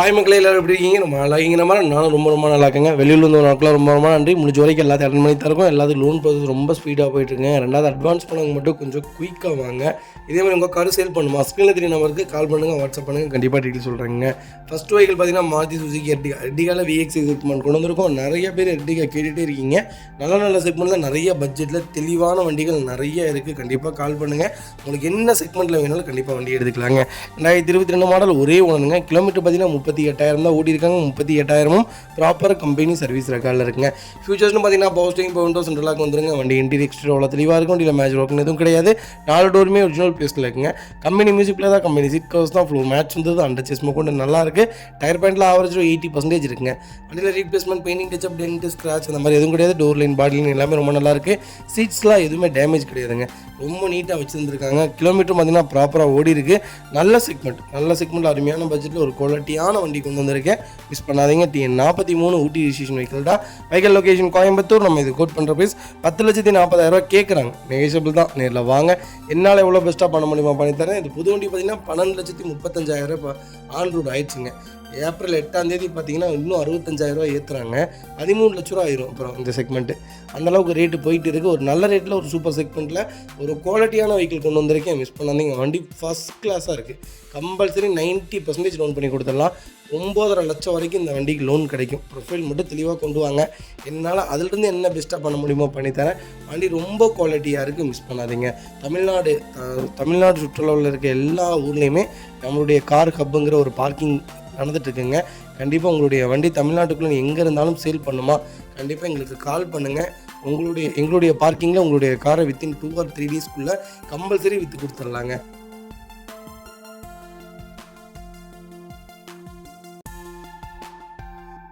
Hi மக்களே, எல்லாரும் எப்படி இருக்கீங்க? நம்ம நல்லா இருக்கீங்க மாதிரி நானும் ரொம்ப நல்லா இருக்கேங்க. வெளியில் வந்து நாட்களாக ரொம்ப நன்றி. முடிஞ்ச வரைக்கும் எல்லாத்தையும் அட்டன் பண்ணி தருவோம். எல்லாத்துக்கும் லோன் ப்ராசஸ் ரொம்ப ஸ்பீடாக போயிட்டுருங்க. ரெண்டாவது அட்வான்ஸ் பண்ணவங்க மட்டும் கொஞ்சம் குயிக்காக வாங்க. இதே மாதிரி உங்கள் கார் சேல் பண்ணுமா ஸ்க்ரீனில் 3 நம்பருக்கு கால் பண்ணுங்கள், வாட்ஸ்அப் பண்ணுங்கள், கண்டிப்பாக டீட்டெயில் சொல்கிறேங்க. ஃபஸ்ட் வெஹிக்கிள் பார்த்தீங்கன்னா மாருதி சுசுகி எர்டிகா. எர்டிகாவில் விஎக்ஸ் செக்மெண்ட் கொண்டு வந்திருக்கோம். நிறைய பேர் எர்டிகா கேட்டுகிட்டே இருக்கீங்க. நல்ல செக்மெண்ட்டில் நிறைய பட்ஜெட்டில் தெளிவான வண்டிகள் நிறைய இருக்குது. கண்டிப்பாக கால் பண்ணுங்கள். உங்களுக்கு என்ன செக்மெண்ட்டில் வேணாலும் கண்டிப்பாக வண்டி எடுத்துக்கலாங்க. 2022 மாடல் ஒரே ஒன்றுங்க. கிலோமீட்டர் பார்த்தீங்கன்னா 38,000 தான் ஓடிருக்காங்க. 38,000 ப்ராப்பர் கம்பெனி சர்வீஸ் ரெக்கார்டில் இருக்குங்க. ஃபியூச்சர்ஸ்னு பார்த்தீங்கன்னா power steering, power window, central lock வந்துருங்க. வண்டி இன்டீரியர் எக்ஸ்டீரியர் அவ்வளோ தெளிவாக இருக்கும். வண்டியில் மேஜர் ஒர்க்னு எதுவும் கிடையாது. 4 டோருமே ஒரிஜினல் பேஸில் இருக்குங்க. கம்பெனி மியூசிக்கில் தான், கம்பெனி சீட் கவர்ஸ் தான், ஃப்ளோர் மேட்ச் வந்து அண்டர் செஸ்மோ கொண்டு நல்லா இருக்குது. டயர் பேண்ட்டில் ஆவரேஜ் 80% இருக்குங்க. வண்டியில் replacement, painting, touch up, dent, scratch அந்த மாதிரி எதுவும் கிடையாது. டோர் லைன், பாடி லைன் எல்லாமே ரொம்ப நல்லா இருக்குது. சீட்ஸ்லாம் எதுவுமே டேமேஜ் கிடையாதுங்க. ரொம்ப நீட்டாக வச்சுருந்துருக்காங்க. கிலோமீட்டர் பார்த்தீங்கன்னா ப்ராப்பராக ஓடி இருக்குது. நல்ல செக்மெண்ட் அருமையான பட்ஜெட்டில் ஒரு குவாலிட்டியான வண்டி கொண்டு வந்திருக்கேன். மிஸ் பண்ணாதீங்க. TN 43 ஊட்டி ரிஜிஸ்ட்ரேஷன் வெஹிக்கிள் தான். Vehicle location Coimbatore. நம்ம இது கோட் பண்ணுற ப்ரைஸ் 10,40,000 கேட்குறாங்க. நெகோஷியபிள் தான். நேரில் வாங்க. என்னால் எவ்வளோ பெஸ்ட்டாக பண்ண முடியுமா பண்ணித்தரேன். இது புது வண்டி பார்த்தீங்கன்னா 12,35,000 இப்போ ஆன் ரோடு ஆயிடுச்சுங்க. ஏப்ரல் 8ஆம் தேதி பார்த்தீங்கன்னா இன்னும் 65,000 ஏற்றுறாங்க. 13 லட்ச ரூபா ஆயிரும். அப்புறம் இந்த செக்மெண்ட்டு அந்தளவுக்கு ரேட்டு போயிட்டு இருக்குது. ஒரு நல்ல ரேட்டில் ஒரு சூப்பர் செக்மெண்ட்டில் ஒரு குவாலிட்டியான வெஹிக்கிள் கொண்டு வந்திருக்கேன். மிஸ் பண்ணாதீங்க. வண்டி ஃபஸ்ட் கிளாஸாக இருக்குது. கம்பல்சரி 90% லோன் பண்ணி கொடுத்துடலாம். 9.5 லட்சம் வரைக்கும் இந்த வண்டிக்கு லோன் கிடைக்கும். ப்ரொஃபைல் மட்டும் தெளிவாக கொண்டு வாங்க. என்னால் அதிலிருந்து என்ன பெஸ்ட்டாக பண்ண முடியுமோ பண்ணித்தரேன். வண்டி ரொம்ப குவாலிட்டியாக இருக்குது. மிஸ் பண்ணாதீங்க. தமிழ்நாடு சுற்றுலாவில் இருக்க எல்லா ஊர்லேயுமே நம்மளுடைய கார் ஹப்புங்கிற ஒரு பார்க்கிங் நடந்துட்டுருக்குங்க. கண்டிப்பாக உங்களுடைய வண்டி தமிழ்நாட்டுக்குள்ளே எங்கே இருந்தாலும் சேல் பண்ணுமா, கண்டிப்பாக எங்களுக்கு கால் பண்ணுங்கள். எங்களுடைய பார்க்கிங்கில் உங்களுடைய காரை வித்தின் 2 or 3 டேஸ்க்குள்ளே கம்பல்சரி விற்று கொடுத்துடலாங்க.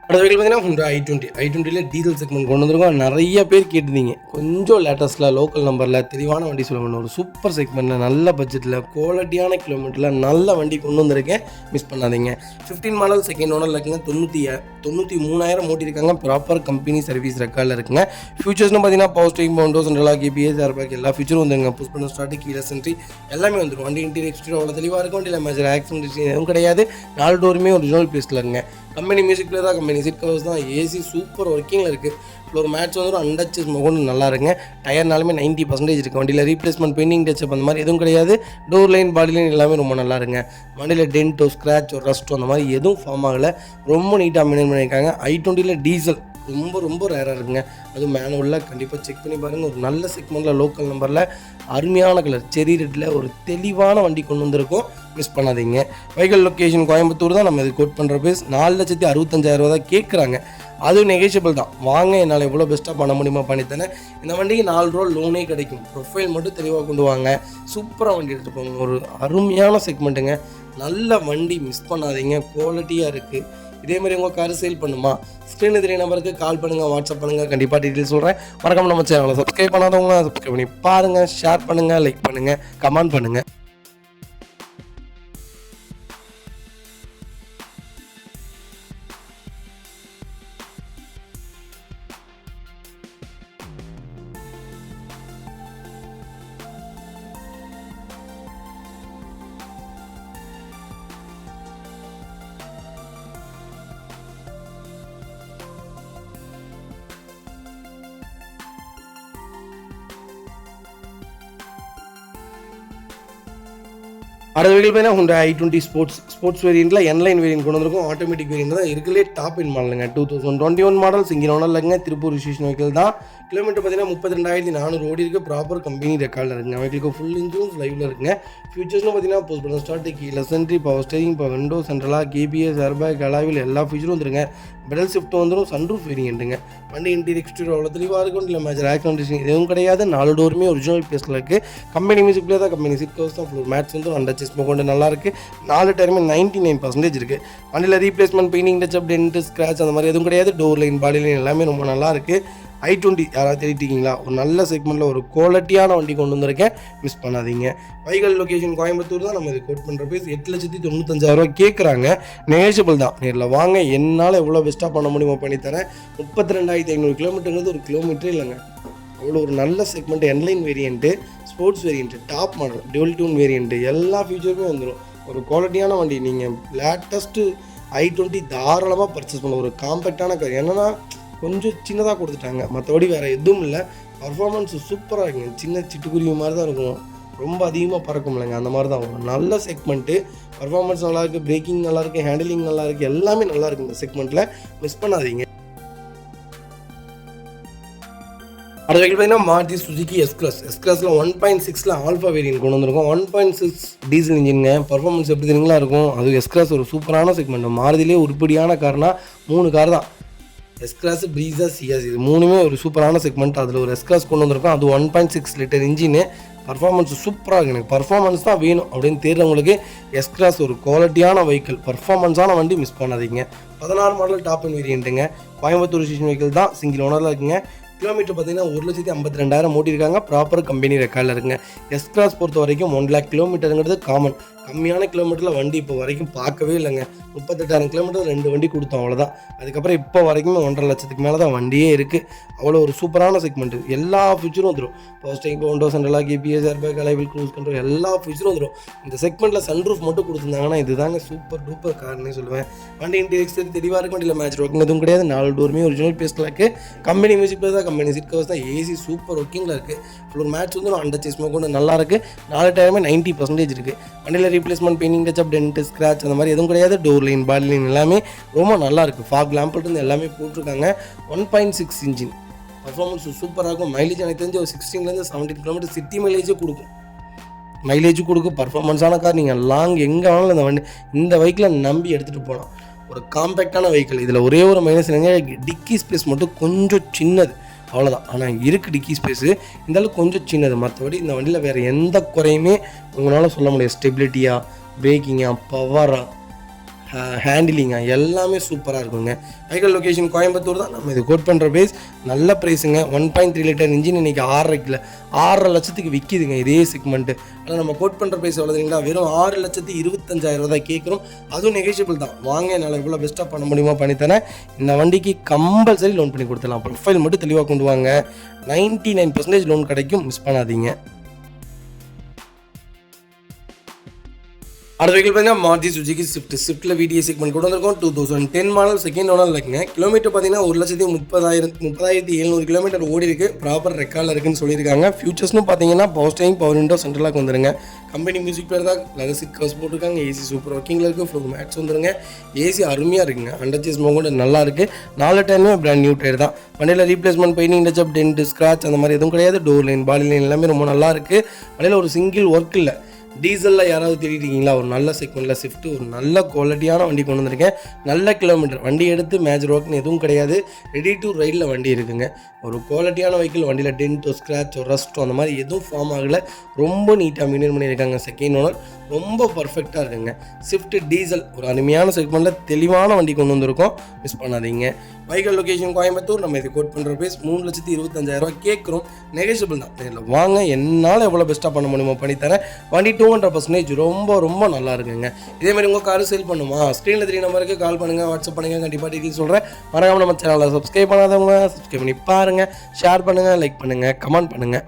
அடுத்த வெஹிக்கிள் பார்த்தீங்கன்னா i20 டீசல் செக்மெண்ட் கொண்டு வந்திருக்கோம். நிறைய பேர் கேட்டிருந்தீங்க கொஞ்சம் லேட்டஸ்ட்டில் லோக்கல் நம்பரில் தெளிவான வண்டி சொல்லுங்கள். ஒரு சூப்பர் செக்மெண்ட்டில் நல்ல பட்ஜெட்டில் குவாலிட்டியான கிலோமீட்டரில் நல்ல வண்டி கொண்டு வந்திருக்கேன். மிஸ் பண்ணாதீங்க. 15 மாடல் செகண்ட் ஓனர் இருக்குங்க. 93,000 ஓட்டிருக்காங்க. ப்ராப்பர் கம்பெனி சர்வீஸ் ரெக்கார்டில் இருக்குங்க. ஃபியூச்சர்ஸ்னு பார்த்தீங்கன்னா power steering, windows, central lock, ABS, airbag எல்லா ஃபியூச்சரும் வந்துருங்க. புஷ் பண்ண ஸ்டார்ட், கீழே சென்ட்ரி எல்லாமே வந்துடும். வண்டி இன்டீரியர் எக்ஸ்டீரியர் அவ்வளோ தெளிவாக இருக்கும். வண்டியில் மேஜர் ஆக்சிடென்ட் எதுவும் கிடையாது. 4 டோருமே ஒரிஜினல் பேஸில் இருக்குங்க. கம்பெனி மியூசிக்கில் தான், கம்பெனி சீட் கவர்ஸ் தான், ஏசி சூப்பர் ஒர்க்கிங்கில் இருக்குது. ஃப்ளோர் மேட்ச் வந்துடும் அண்டர்ச்சஸ் கொண்டு நல்லா இருக்குங்க. டயர்னாலுமே 90% இருக்குது. வண்டியில் ரீப்ளேஸ்மெண்ட், பெயிண்டிங், டச்சப் அந்த மாதிரி எதுவும் கிடையாது. டோர் லைன், பாடி லைன் எல்லாமே ரொம்ப நல்லா இருக்குங்க. வண்டியில் டென்ட்டோ, ஸ்க்ராச்சோ, ரஸ்ட்டோ அந்த மாதிரி எதுவும் ஃபார்ம் ஆகலை. ரொம்ப நீட்டாக மெயின்டைன் பண்ணியிருக்காங்க. i20 டீசல் ரொம்ப ரேராக இருக்குங்க. அதுவும் மேனுவலில் கண்டிப்பாக செக் பண்ணி பாருங்கள். ஒரு நல்ல செக்மெண்ட்டில் லோக்கல் நம்பரில் அருமையான கலர் செரி ரெட்டில் ஒரு தெளிவான வண்டி கொண்டு வந்திருக்கோம். மிஸ் பண்ணாதீங்க. வெஹிக்கிள் லொக்கேஷன் கோயம்புத்தூர் தான். நம்ம இது கோட் பண்ணுற பேஸ் 4,65,000 தான் கேட்குறாங்க. அதுவும் நெகோஷியபிள் தான். வாங்க, என்னால் எவ்வளோ பெஸ்ட்டாக பண்ண முடியுமா பண்ணித்தரேன். இந்த வண்டிக்கு 4 ரூபா லோனே கிடைக்கும். ப்ரொஃபைல் மட்டும் தெளிவாக கொண்டு வாங்க. சூப்பராக வண்டி எடுத்துக்கோங்க. ஒரு அருமையான செக்மெண்ட்டுங்க. நல்ல வண்டி. மிஸ் பண்ணாதீங்க. குவாலிட்டியாக இருக்குது. இதே மாதிரி உங்கள் கார் சேல் பண்ணுமா ஸ்க்ரீனில் 3 நம்பருக்கு கால் பண்ணுங்கள், வாட்ஸ்அப் பண்ணுங்கள், கண்டிப்பாக டீட்டெயில் சொல்கிறேன். மறக்காம நம்ம சேனலை சப்ஸ்கிரைப் பண்ணாதவங்க சப்ஸ்கிரைப் பண்ணி பாருங்கள், ஷேர் பண்ணுங்கள், லைக் பண்ணுங்கள், கமெண்ட் பண்ணுங்கள். அடுத்த வெஹிக்கிள் பார்த்தீங்கன்னா i20 ஸ்போர்ட்ஸ் வேரியண்ட்டில் என்லைன் வேரியன்ட் கொண்டு வந்திருக்கும். ஆட்டோமேட்டிக் வேரியன்ட் தான் இருக்குல்லே டாப் இன் மாடலுங்க. 2021 மாடல் சிங்கிள் ஓனர்லங்க. திருப்பூர் ரிஜிஸ்ட்ரேஷன் வெஹிக்கிள் தான். கிலோமீட்டர் பார்த்தீங்கன்னா 32,400 ஓடி இருக்குது. ப்ராப்பர் கம்பெனி ரெக்கார்டில் இருக்குங்க. வெஹிக்கிளுக்கு ஃபுல் இன்சூரன்ஸ் லைவில் இருக்குங்க. ஃபியூச்சர்ஸ்னு பார்த்தீங்கன்னா போஸ்ட் பண்ண start, keyless entry, power steering, power window, central lock, ABS, airbag alloy wheel எல்லா ஃபியூச்சரும் வந்துருங்க. பெடல் ஷிஃப்ட் வந்துடும். சன்ரூஃப் வேரியண்ட்டுங்க. வண்டி இன்டீரியர் எக்ஸ்டீரியர் அவ்வளோ தெளிவாக இருக்கும். இல்லை மேஜர் ஆக்சிடென்ட் எதுவும் கிடையாது. 4 டோருமே ஒரிஜினல் பேஸில் இருக்குது. கம்பெனி மியூசிக்கில் தான், கம்பெனி சீட் கவர்ஸ் தான், ஃப்ளோர் மேட்ச் வந்து அண்டர் செஸ்மோ கொண்டு நல்லா இருக்குது. 4 டயருமே 99% இருக்குது. வண்டியில் replacement, painting, touch up, dent, scratch அந்த மாதிரி எதுவும் கிடையாது. டோர் லைன், பாடி லைன் எல்லாமே ரொம்ப நல்லா இருக்குது. i20 யாராவது தேடிட்டீங்களா? ஒரு நல்ல செக்மெண்ட்டில் ஒரு குவாலிட்டியான வண்டி கொண்டு வந்திருக்கேன். மிஸ் பண்ணாதீங்க. வெஹிக்கிள் லொகேஷன் கோயம்புத்தூர் தான். நம்ம இது கோட் பண்ணுற பேஸ் 8,95,000 கேட்குறாங்க. நெகோஷியபிள் தான். நேரில் வாங்க. என்னால் எவ்வளோ பெஸ்ட்டாக பண்ண முடியுமோ பண்ணித்தரேன். 32,500 கிலோமீட்டருங்கிறது ஒரு கிலோமீட்டரே இல்லைங்க. அவ்வளோ ஒரு நல்ல segment. N Line variant, sports variant, top model, dual tune variant எல்லா ஃபியூச்சருமே வந்துடும். ஒரு குவாலிட்டியான வண்டி. நீங்கள் லேட்டஸ்ட்டு i20 தாராளமாக பர்ச்சேஸ் பண்ண ஒரு காம்பேக்டான கார். என்னென்னா கொஞ்சம் சின்னதாக கொடுத்துட்டாங்க, மற்றபடி வேறு எதுவும் இல்லை. பர்ஃபார்மன்ஸ் சூப்பராக இருக்குங்க. சின்ன சிட்டுக்குருவி மாதிரி தான் இருக்கும், ரொம்ப அதிகமாக பறக்கும் இல்லைங்க, அந்த மாதிரி தான் வரும். நல்ல செக்மெண்ட்டு, பர்ஃபார்மன்ஸ் நல்லாயிருக்கு, பிரேக்கிங் நல்லாயிருக்கு, ஹேண்டிலிங் நல்லாயிருக்கு, எல்லாமே நல்லாயிருக்கு இந்த செக்மெண்ட்டில். மிஸ் பண்ணாதீங்க. அடுத்த வெஹிக்கிள் பார்த்தீங்கன்னா மாருதி சுசுகி எஸ்-கிளாஸில் 1.6 ஆல்ஃபா வேரியன்ட் கொண்டு வந்திருக்கோம். 1.6 டீசல் இன்ஜின்ங்க. பர்ஃபார்மன்ஸ் எப்படி தெரியுங்களா இருக்கும். அது எஸ்-கிளாஸ் ஒரு சூப்பரான செக்மெண்ட். மாருதியிலே உருப்படியான கார்னா 3 கார் தான், எஸ்-கிளாஸ், ப்ரீஸா, சியாஸ். இது 3மே ஒரு சூப்பரான செக்மெண்ட். அதில் ஒரு எஸ்-கிளாஸ் கொண்டு வந்திருக்கோம். அது 1.6 லிட்டர் இன்ஜின்னு. பர்ஃபார்மன்ஸ் சூப்பராக இருக்குது. எனக்கு பர்ஃபார்மன்ஸ் தான் வேணும் அப்படின்னு தேடுறவங்களுக்கு எஸ்-கிளாஸ் ஒரு குவாலிட்டியான வெஹிக்கிள், பர்ஃபார்மன்ஸான வண்டி, மிஸ் பண்ணாதீங்க. 16 மாடல் டாப் அண்ட் வேரியண்ட்டுங்க. கோயம்புத்தூர் ஸ்டேஷன் வெஹிக்கிள் தான், சிங்கிள் ஓனரில் இருக்குங்க. கிலோமீட்டர் பார்த்தீங்கன்னா 1,52,000 ஓட்டியிருக்காங்க. ப்ராப்பர் கம்பெனி ரெக்கார்டில் இருக்குங்க. எஸ்-கிளாஸ் பொறுத்த வரைக்கும் 1 lakh கிலோமீட்டருங்கிறது காமன். கம்மியான கிலோமீட்டரில் வண்டி இப்போ வரைக்கும் பார்க்கவே இல்லைங்க. 38,000 கிலோமீட்டர் 2 வண்டி கொடுத்தோம், அவ்வளோதான். அதுக்கப்புறம் இப்போ வரைக்கும் 1.5 லட்சத்துக்கு மேலே தான் வண்டியே இருக்குது. அவ்வளோ ஒரு சூப்பரான செக்மெண்ட். எல்லா ஃபீச்சரும் வந்துடும். போஸ்டிங், விண்டோ சென்ட்ரலாக, கேபிஎஸ், ஏர்பேக், அலைவில், க்ரூஸ் கண்ட்ரோல், எல்லா ஃபீச்சரும் வந்துடும். இந்த செக்மெண்ட்டில் சன்ரூஃப் மட்டும் கொடுத்துருந்தாங்கன்னா இதுதாங்க சூப்பர் டூப்பர் கார்னே சொல்லுவேன். வண்டி இன்டீரியர் தெளிவாக இருக்கும். வண்டியில் மேட்ச் ஒர்க்கிங் எதுவும் கிடையாது. 4 டோருமே ஒரிஜினல் பேஸ்டில் இருக்குது. கம்பெனி மியூசிக் பிளேயர் தான், கம்பெனி சீட் கவர்ஸ் தான், ஏசி சூப்பர் ஒர்க்கிங்கில் இருக்குது. ஃப்ளோர் மேட்ச் வந்து அண்டர் சேஸ் கொண்டு நல்லா இருக்குது. 4 டயருமே 90% இருக்குது. வண்டியில் replacement, painting touch up, dent, scratch அந்த மாதிரி எதுவும் கிடையாது. டோர் லைன், பாடி லைன் எல்லாமே ரொம்ப நல்லா இருக்குது. ஃபாக் லேம்பிலிருந்து எல்லாமே போட்டிருக்காங்க. 1.6 இன்ஜின். பர்ஃபார்மன்ஸ் சூப்பராக இருக்கும். மைலேஜ் எனக்கு தெரிஞ்சு ஒரு 16 17 கிலோமீட்டர் சிட்டி மைலேஜே கொடுக்கும். பர்ஃபார்மன்ஸான கார். நீங்கள் லாங் எங்கே வேணாலும் இந்த வண்டி, இந்த வெஹிக்கிளை நம்பி எடுத்துகிட்டு போகலாம். ஒரு காம்பேக்டான வெஹிக்கிள். இதில் ஒரே ஒரு மைனஸ் என்னங்க, டிக்கி ஸ்பேஸ் மட்டும் கொஞ்சம் சின்னது, அவ்வளோதான். ஆனால் இருக்குது டிக்கி ஸ்பேஸு, இருந்தாலும் கொஞ்சம் சின்னது. மற்றபடி இந்த வண்டியில் வேறு எந்த குறையுமே உங்களால் சொல்ல முடியாது. ஸ்டெபிலிட்டியாக, பிரேக்கிங்காக, பவராக, ஹேண்டிலிங்காக எல்லாமே சூப்பராக இருக்குங்க. வெஹிக்கிள் லொக்கேஷன் கோயம்புத்தூர் தான். நம்ம இது கோட் பண்ணுற பேஸ் நல்ல ப்ரைஸுங்க. 1.3 லிட்டர் இன்ஜின் இன்றைக்கி 6.5 லட்சத்துக்கு விற்கிதுங்க இதே செக்மெண்ட்டு. ஆனால் நம்ம கோட் பண்ணுற ப்ரைஸ் எவ்வளோங்களா, வெறும் 6,25,000 தான் கேட்குறோம். அதுவும் நெகோஷியபிள் தான். வாங்க, என்னால் எவ்வளோ பெஸ்ட்டாக பண்ண முடியுமோ பண்ணித்தரேன். இந்த வண்டிக்கு கம்பல்சரி லோன் பண்ணி கொடுத்துடலாம். ப்ரொஃபைல் மட்டும் தெளிவாக கொண்டு வாங்க. 99% லோன் கிடைக்கும், மிஸ் பண்ணாதீங்க. அடுத்த வெஹிக்கிள் பார்த்தீங்கன்னா மாருதி சுசுகி ஸ்விஃப்ட்டில் VDI செக்மெண்ட் கொண்டு வந்திருக்கோம். 2010 மாடல், செகண்ட் ஓனர் இருக்குங்க. கிலோமீட்டர் பார்த்தீங்கன்னா 1,30,700 கிலோமீட்டர் ஓடி இருக்குது. ப்ராப்பர் ரெக்கார்டில் இருக்குன்னு சொல்லியிருக்காங்க. ஃபியூச்சர்ஸ்னு பார்த்தீங்கன்னா பவர் ஸ்டேரிங், பவர் விண்டோ, சென்ட்ரலாக வந்துருங்க. கம்பெனி மியூசிக் பிளேயர் தான், லெதர் சீட் கவர்ஸ் போட்டிருக்காங்க. ஏசி சூப்பர் ஒர்க்கிங்கில் இருக்குது. ஃப்ளோர் மேட்ச் வந்துருங்க. ஏசி அருமையாக இருக்குங்க. அண்டர் சேஸ் கூட நல்லா இருக்குது. 4 டயருமே பிராண்ட் நியூ டயர் தான். வண்டியில் replacement, painting touch up, dent, scratch அந்த மாதிரி எதுவும் கிடையாது. டோர் லைன், பாடி லைன் எல்லாமே ரொம்ப நல்லா இருக்குது. வண்டியில் ஒரு சிங்கிள் ஒர்க் இல்லை. டீசலில் யாராவது தேடிட்டீங்களா, ஒரு நல்ல செக்மெண்ட்டில் ஸ்விஃப்ட் ஒரு நல்ல குவாலிட்டியான வண்டி கொண்டு வந்திருக்கேன். நல்ல கிலோமீட்டர் வண்டி எடுத்து மேஜர் ஒர்க்னு எதுவும் கிடையாது. ரெடி டு ரைடில் வண்டி இருக்குங்க. ஒரு குவாலிட்டியான வெஹிக்கிள். வண்டியில் டென்ட்டோ, ஸ்க்ராச்சோ, ரஸ்ட்டோ அந்த மாதிரி எதுவும் ஃபார்ம் ஆகலை. ரொம்ப நீட்டாக மெயின்டைன் பண்ணியிருக்காங்க. செகண்ட் ஓனர் ரொம்ப பர்ஃபெக்டாக இருக்குங்க. ஸ்விஃப்ட் டீசல் ஒரு அருமையான செக்மெண்ட்டில் தெளிவான வண்டி கொண்டு வந்திருக்கோம், மிஸ் பண்ணாதீங்க. Vehicle location Coimbatore. நம்ம இது கோட் பண்ணுற ப்ரைஸ் 3,25,000 கேட்குறோம். நெகோஷியபிள் தான். நேரில் வாங்க, என்னால் எவ்வளோ பெஸ்ட்டாக பண்ண முடியுமோ பண்ணித்தரேன். வண்டி 200% ரொம்ப ரொம்ப நல்லா இருக்குங்க. இதேமாதிரி உங்கள் கார் சேல் பண்ணுமா, ஸ்க்ரீனில் 3 நம்பருக்கு கால் பண்ணுங்கள், வாட்ஸ்அப் பண்ணுங்கள். கண்டிப்பாக டீட்டெயில் சொல்கிறேன். மறக்காம நம்ம சேனலை சப்ஸ்கிரைப் பண்ணாதவங்க சப்ஸ்கிரைப் பண்ணி பாருங்கள். ஷேர் பண்ணுங்கள், லைக் பண்ணுங்கள், கமெண்ட் பண்ணுங்கள்.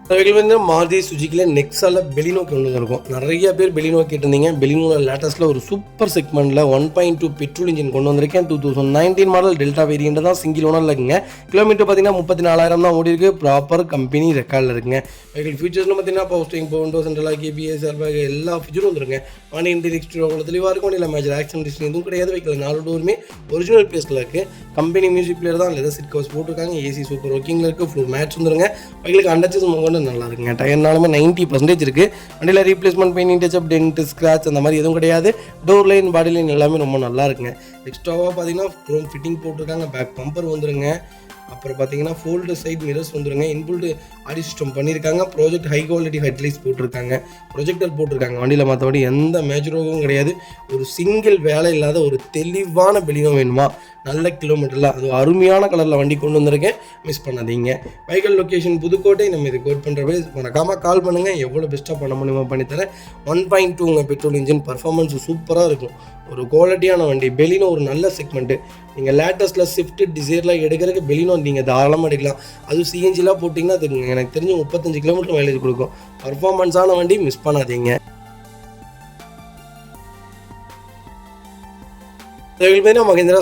வெஹிக்கிள் வந்து மாருதி சுசுகியில் நெக்ஸால பெலினோ கொண்டு வந்திருக்கும். நிறைய பேர் பெலினோ கேட்டிருந்தீங்க. பெலினோவில் லேட்டஸ்ட்டில் ஒரு சூப்பர் செக்மெண்ட்டில் 1.2 பெட்ரோல் இன்ஜின் கொண்டு வந்திருக்கேன். 2019 மாடல் டெல்டா வேரியண்ட் தான், சிங்கிள் ஓனரில் இருக்குங்க. கிலோமீட்டர் பார்த்தீங்கன்னா 34,000 தான் ஓடி இருக்குது. ப்ராப்பர் கம்பெனி ரெக்கார்டில் இருக்குங்க. வெஹிக்கிள் ஃபீச்சர்ஸ்னு பார்த்தீங்கன்னா power steering, power window, central lock, கேபிஎஸ், ஏர்பேக் எல்லா ஃபீச்சரும் வந்துருங்க. வண்டி இன்டீரியர் அவ்வளோ தெளிவாக இருக்கும். இல்லை மேஜர் ஆக்சிடென்ட் ஹிஸ்டரி எதுவும் கிடையாது. வெஹிக்கிள் 4 டோருமே ஒரிஜினல் பேஸில் இருக்குது. கம்பெனி மியூசிக் பிளேயர் தான், லெதர் சீட் கவர்ஸ் போட்டிருக்காங்க. ஏசி சூப்பர் ஒர்க்கிங்கில் இருக்குது. ஃப்ளோர் மேட்ச் வந்துருங்க. வெஹிக்கிளுக்கு அண்டர்ச்சஸ் நல்லா இருக்குங்க. டயர்னாலுமே 90% இருக்குது. வண்டியில் replacement, painting touch up, dent, scratch அந்த மாதிரி எதுவும் கிடையாது. டோர் லைன், பாடி லைன் எல்லாமே ரொம்ப நல்லா இருக்குங்க. எக்ஸ்ட்ராவாக பார்த்தீங்கன்னா க்ரோம் ஃபிட்டிங் போட்டிருக்காங்க. பேக் பம்பர் வந்துருங்க. அப்புறம் பார்த்தீங்கன்னா ஃபோல்டு சைட் மிரர்ஸ் வந்துருங்க. இன்புல்டு ஆடியோ சிஸ்டம் பண்ணியிருக்காங்க. ப்ராஜெக்ட் ஹை குவாலிட்டி ஹெட்லைட்ஸ் போட்டிருக்காங்க. ப்ரொஜெக்டர் போட்டிருக்காங்க வண்டியில். மற்றபடி எந்த மேஜரோவும் கிடையாது. ஒரு சிங்கிள் வேலை இல்லாத ஒரு தெளிவான பெலினோ வேணுமா, நல்ல கிலோமீட்டரில் அது அருமையான கலரில் வண்டி கொண்டு வந்திருக்கேன். மிஸ் பண்ணாதீங்க. Vehicle location Pudukkottai. நம்ம இது கோட் பண்ணுற பேஸ் மறக்காமல் கால் பண்ணுங்கள். எவ்வளோ பெஸ்ட்டாக பண்ண முடியுமோ பண்ணித்தரேன். 1.2 பெட்ரோல் இன்ஜின் பர்ஃபார்மன்ஸ் சூப்பராக இருக்கும். ஒரு குவாலிட்டியான வண்டி. பெலினோ ஒரு நல்ல செக்மெண்ட்டு. நீங்கள் லேட்டஸ்ட்டில் ஸ்விஃப்ட் டிசைரில் எடுக்கிறதுக்கு பெலினோ நீங்கள் தாராளமாக எடுக்கலாம். அதுவும் சிஎன்ஜிலாம் போட்டிங்கன்னா அது எனக்கு தெரிஞ்சு 35 கிலோமீட்டர் மைலேஜ் கொடுக்கும். பர்ஃபார்மன்ஸான வண்டி, மிஸ் பண்ணாதீங்க. மஹிந்திரா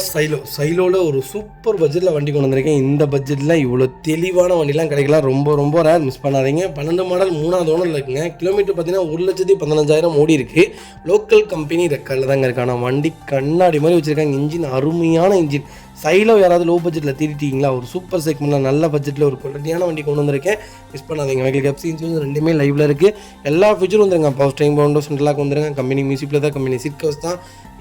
சைலோவில் ஒரு சூப்பர் பட்ஜெட்டில் வண்டி கொண்டு வந்திருக்கேன். இந்த பட்ஜெட்டில் இவ்வளோ தெளிவான வண்டிலாம் கிடைக்கலாம். ரொம்ப ரேர், மிஸ் பண்ணாதீங்க. 12 மாடல் 3வது ஓனரில் இருக்குங்க. கிலோமீட்டர் பார்த்தீங்கன்னா 1,15,000 ஓடி இருக்குது. லோக்கல் கம்பெனி ரெக்கார்டில் தாங்க இருக்கான வண்டி. கண்ணாடி மாதிரி வச்சுருக்காங்க. இன்ஜின் அருமையான இன்ஜின். சைலோ யாராவது லோ பட்ஜெட்டில் தேடிட்டீங்களா, ஒரு சூப்பர் செக்மெண்ட்டில் நல்ல பட்ஜெட்டில் ஒரு குவாலிட்டியான வண்டி கொண்டு வந்திருக்கேன். மிஸ் பண்ணாதீங்க. வெஹிக்கல் எஃப்சி இன்சூரன்ஸ் ரெண்டுமே லைவில் இருக்குது. எல்லா ஃபீச்சரும் வந்துருங்க. பவர் ஸ்டீரிங், பவுண்டோ சென்ட்ரலாக வந்துருங்க. கம்பெனி மியூசிக்கில் தான், கம்பெனி சீட் கவர்ஸ் தான்.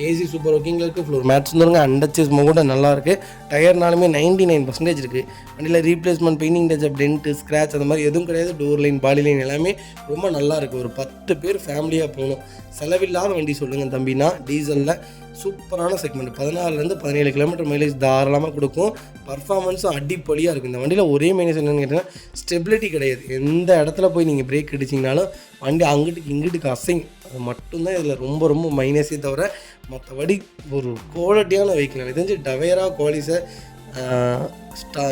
ஏசி சூப்பர் ஒர்க்கிங்கில் இருக்குது. ஃப்ளோர் மேட்ஸ் வந்துருங்க. அண்டர்ச்சேஸ் கூட நல்லாயிருக்கு. டயர்னாலுமே 99% இருக்குது. வண்டியில் replacement, painting touch-up, tent, scratch அந்த மாதிரி எதுவும் கிடையாது. டோர் லைன், பாடி லைன் எல்லாமே ரொம்ப நல்லா இருக்குது. ஒரு 10 பேர் ஃபேமிலியாக போகணும். செலவில்லாத வண்டி சொல்லுங்கள் தம்பினா. டீசலில் சூப்பரான செக்மெண்ட். 16லேருந்து 17 கிலோமீட்டர் மைலேஜ் தாராளமாக கொடுக்கும். பர்ஃபார்மன்ஸும் அடிப்பொலியாக இருக்குது. இந்த வண்டியில் ஒரே மைனஸ் என்னென்னு கேட்டிங்கன்னா, ஸ்டெபிலிட்டி கிடையாது. எந்த இடத்துல போய் நீங்கள் பிரேக் அடிச்சிங்கனாலும் வண்டி இங்கிட்டுக்கு அசைங். அது மட்டும்தான் இதில் ரொம்ப மைனஸே தவிர மற்றபடி ஒரு குவாலிட்டியான வெஹிக்கிள். எனக்கு தெரிஞ்சு டவேரா குவாலிஸை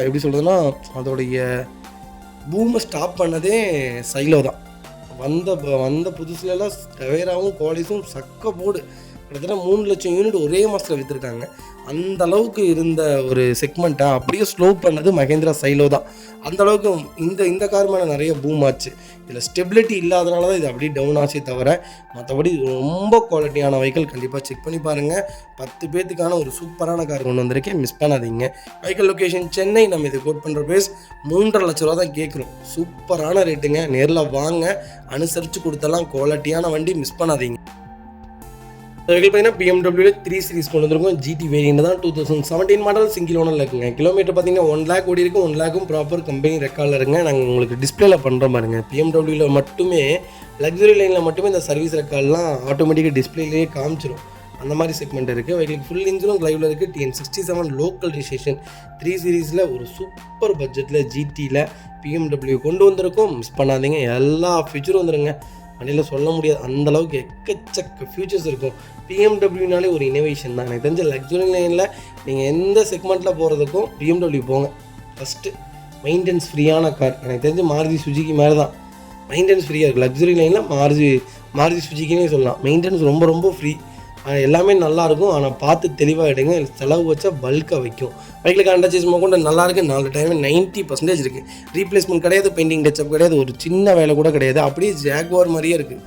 எப்படி சொல்கிறதுனா, அதோடைய பூமை ஸ்டாப் பண்ணதே சைலோ தான். வந்த புதுசுலலாம் டவேராவும் குவாலிஸும் சக்க போடு. கிட்டத்தட்ட 3 லட்சம் யூனிட் ஒரே மாதத்தில் விற்றுருக்காங்க. அந்த அளவுக்கு இருந்த ஒரு செக்மெண்ட்டை அப்படியே ஸ்லோ பண்ணது மஹேந்திரா சைலோ தான். அந்தளவுக்கு இந்த கார் மேலே நிறைய பூம் ஆச்சு. இதில் ஸ்டெபிலிட்டி இல்லாதனால தான் இது அப்படியே டவுன் ஆச்சே தவிர மற்றபடி ரொம்ப குவாலிட்டியான வெஹிக்கிள். கண்டிப்பாக செக் பண்ணி பாருங்கள். 10 பேர்த்துக்கான ஒரு சூப்பரான கார் கொண்டு வந்திருக்கேன். மிஸ் பண்ணாதீங்க. Vehicle location Chennai. நம்ம இது கோட் பண்ணுற பேஸ் 3.5 லட்ச ரூபா தான் கேட்குறோம். சூப்பரான ரேட்டுங்க. நேரில் வாங்க, அனுசரித்து கொடுத்தலாம். குவாலிட்டியான வண்டி, மிஸ் பண்ணாதீங்க. வெஹிக்கிள் பார்த்தீங்கன்னா BMW 3 சீரிஸ் கொண்டு வந்திருக்கும். GT வேரியண்ட் தான். 2017 மாடல், சிங்கிள் ஓனரில் இருக்குங்க. கிலோமீட்டர் பார்த்தீங்கன்னா 1 லேக் ஓடி இருக்குது. 1 லேக்கும் ப்ராப்பர் கம்பெனி ரெக்கார்டில் இருக்குங்க. நாங்கள் உங்களுக்கு டிஸ்பிளேல பண்ணுற மாதிரிங்க. BMW மட்டுமே, லக்ஸுரி லைனில் மட்டுமே இந்த சர்வீஸ் ரெக்கார்ட்லாம் ஆட்டோமேட்டிக்காக டிஸ்பிளேலேயே காமிச்சிடும். அந்த மாதிரி செக்மெண்ட் இருக்குது. வெஹிக்கிள் ஃபுல் இன்ஜினும் லைவில் இருக்குது. TN67 local registration. 3 சீரிஸில் ஒரு சூப்பர் பட்ஜெட்டில் GTயில் BMW கொண்டு வந்திருக்கோம். மிஸ் பண்ணாதீங்க. எல்லா ஃபியூச்சரும் வந்துருங்க. வண்டியில் சொல்ல முடியாது, அந்தளவுக்கு எக்கச்சக்க ஃபியூச்சர்ஸ் இருக்கும். BMW ஒரு இனோவேஷன் தான். எனக்கு தெரிஞ்ச லக்ஸுரி லைனில் நீங்கள் எந்த செக்மெண்ட்டில் போகிறதுக்கும் BMW போங்க. ஃபஸ்ட்டு மெயின்டெனன்ஸ் ஃப்ரீயான கார். எனக்கு தெரிஞ்ச மாருதி சுஜுகி மேலே தான் மெயின்டெனன்ஸ் ஃப்ரீயாக இருக்குது. லக்ஸுரி லைனில் மாருதி சுஜுகினே சொல்லலாம். மெயின்டெனன்ஸ் ரொம்ப ஃப்ரீ. எல்லாமே நல்லாயிருக்கும். ஆனால் பார்த்து தெளிவாக எடுங்க. செலவு வச்சா பல்காக வைக்கும். பைக்கில் அண்டர்ச்சேஸ் கூட நல்லாயிருக்கு. 4 டைமே 90% இருக்குது. ரீப்ளேஸ்மெண்ட் கிடையாது, பெயிண்டிங் டச்சப் கிடையாது, ஒரு சின்ன வேலை கூட கிடையாது. அப்படியே ஜாக்வார் மாதிரியே இருக்குது.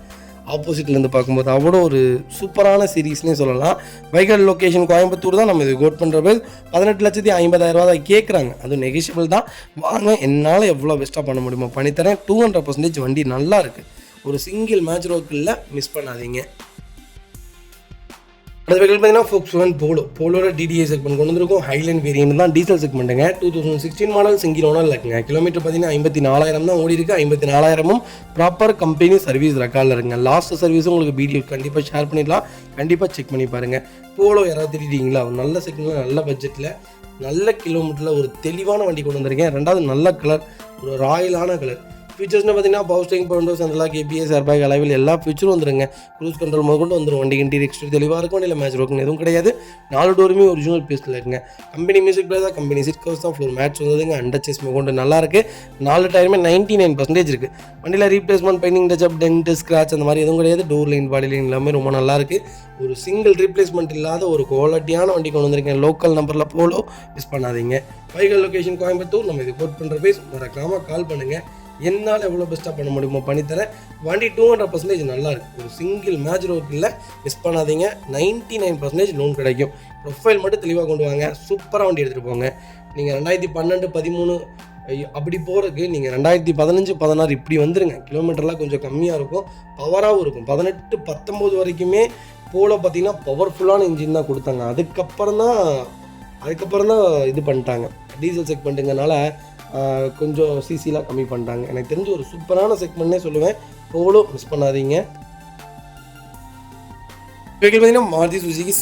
ஆப்போசிட்லேருந்து பார்க்கும்போது அவ்வளோ ஒரு சூப்பரான சீரீஸ்னே சொல்லலாம். வெஹிக்கிள் லொக்கேஷன் கோயம்புத்தூர் தான். நம்ம இது கோட் பண்ணுற பேர் 18,50,000 தான் கேட்குறாங்க. அதுவும் நெகிஷியபிள் தான். வாங்க, என்னால் எவ்வளோ பெஸ்ட்டாக பண்ண முடியுமோ பண்ணித்தரேன். 200% வண்டி நல்லா இருக்குது. ஒரு சிங்கிள் மேட்ச் ரோக்கில், மிஸ் பண்ணாதீங்க. அடுத்த வெஹிக்கிள் பார்த்தீங்கன்னா Volkswagen போலோட DDI செக்மெண்ட் கொண்டு வந்திருக்கும். ஹைலைன் வேரியன்ட் தான். டீசல் செக்மெண்ட்டுங்க. 2016 மாடல், சிங்கிள் ஓனரில் இருக்குங்க. கிலோமீட்டர் பார்த்தீங்கன்னா 54,000 தான் ஓடி இருக்குது. 54,000ம் ப்ராப்பர் கம்பெனி சர்வீஸ் ரெக்கார்டில் இருக்குங்க. லாஸ்ட் சர்வீஸும் உங்களுக்கு வீடியோ கண்டிப்பாக ஷேர் பண்ணிடலாம். கண்டிப்பாக செக் பண்ணி பாருங்கள். போலோ யாராவது திட்டிங்களா, ஒரு நல்ல செக்மெண்ட்டில், நல்ல பட்ஜெட்டில், நல்ல கிலோமீட்டரில் ஒரு தெளிவான வண்டி கொண்டு வந்திருக்கேன். 2வது நல்ல கலர், ஒரு ராயலான கலர். ஃபீச்சர்ஸ்னு பார்த்தீங்கன்னா power steering, power window central lock, ABS, airbag, alloy wheel எல்லா ஃபீச்சரும் வந்துருங்க. க்ரூஸ் கண்ட்ரோல் முதற்கொண்டு வந்துடும். வண்டி இன்டீரியர் எக்ஸ்டீரியர் தெளிவாக இருக்கும். இல்லை மேட்ச் ரோக்குன்னு எதுவும் கிடையாது. 4 டோருமே ஒரிஜினல் பீஸில் இருக்குங்க. கம்பெனி மியூசிக் பிளேயர் தான். கம்பெனி சீட் கவர்ஸ் தான். ஃப்ளோர் மேட்ச் வந்ததுங்க. அண்டர்ச்சேஸ் கொண்டு நல்லா இருக்குது. 4 டயருமே 99% இருக்குது. வண்டியில் replacement, painting touch-up, tent, scratch அந்த மாதிரி எதுவும் கிடையாது. டோர் லைன், பாடி லைன் எல்லாமே ரொம்ப நல்லா இருக்குது. ஒரு சிங்கிள் ரீப்ளேஸ்மெண்ட் இல்லாத ஒரு குவாலிட்டியான வண்டி கொண்டு வந்திருக்கேன். லோக்கல் நம்பரில் போலோ, மிஸ் பண்ணாதீங்க. Vehicle location Coimbatore. நம்ம இது கோட் பண்ணுற பேஸ் மறக்காமல் கால் பண்ணுங்கள். என்னால் எவ்வளோ பெஸ்ட்டாக பண்ண முடியுமோ பண்ணித்தரேன். வண்டி 200% நல்லா இருக்குது. ஒரு சிங்கிள் மேட்ச் ரோக்கில், மிஸ் பண்ணாதீங்க. 99% லோன் கிடைக்கும். ப்ரொஃபைல் மட்டும் தெளிவாக கொண்டு வாங்க. சூப்பராக வண்டி எடுத்துகிட்டு போங்க. நீங்கள் 2012, 13 அப்படி போகிறதுக்கு நீங்கள் 2015, 16 இப்படி வந்துருங்க. கிலோமீட்டர்லாம் கொஞ்சம் கம்மியாக இருக்கும். பவராகவும் இருக்கும். 18, 19 வரைக்குமே போல பார்த்தீங்கன்னா பவர்ஃபுல்லான இன்ஜின் தான் கொடுத்தாங்க. அதுக்கப்புறம் தான் இது பண்ணிட்டாங்க. டீசல் செக்மெண்ட்டுங்கனால கொஞ்சம் சிசிலாம் கம்மி பண்ணிட்டாங்க. எனக்கு தெரிஞ்ச ஒரு சூப்பரான செக்மெண்ட்னே சொல்லுவேன். போலோ மிஸ் பண்ணாதீங்க. இப்போ பார்த்தீங்கன்னா மாருதி சுசுகி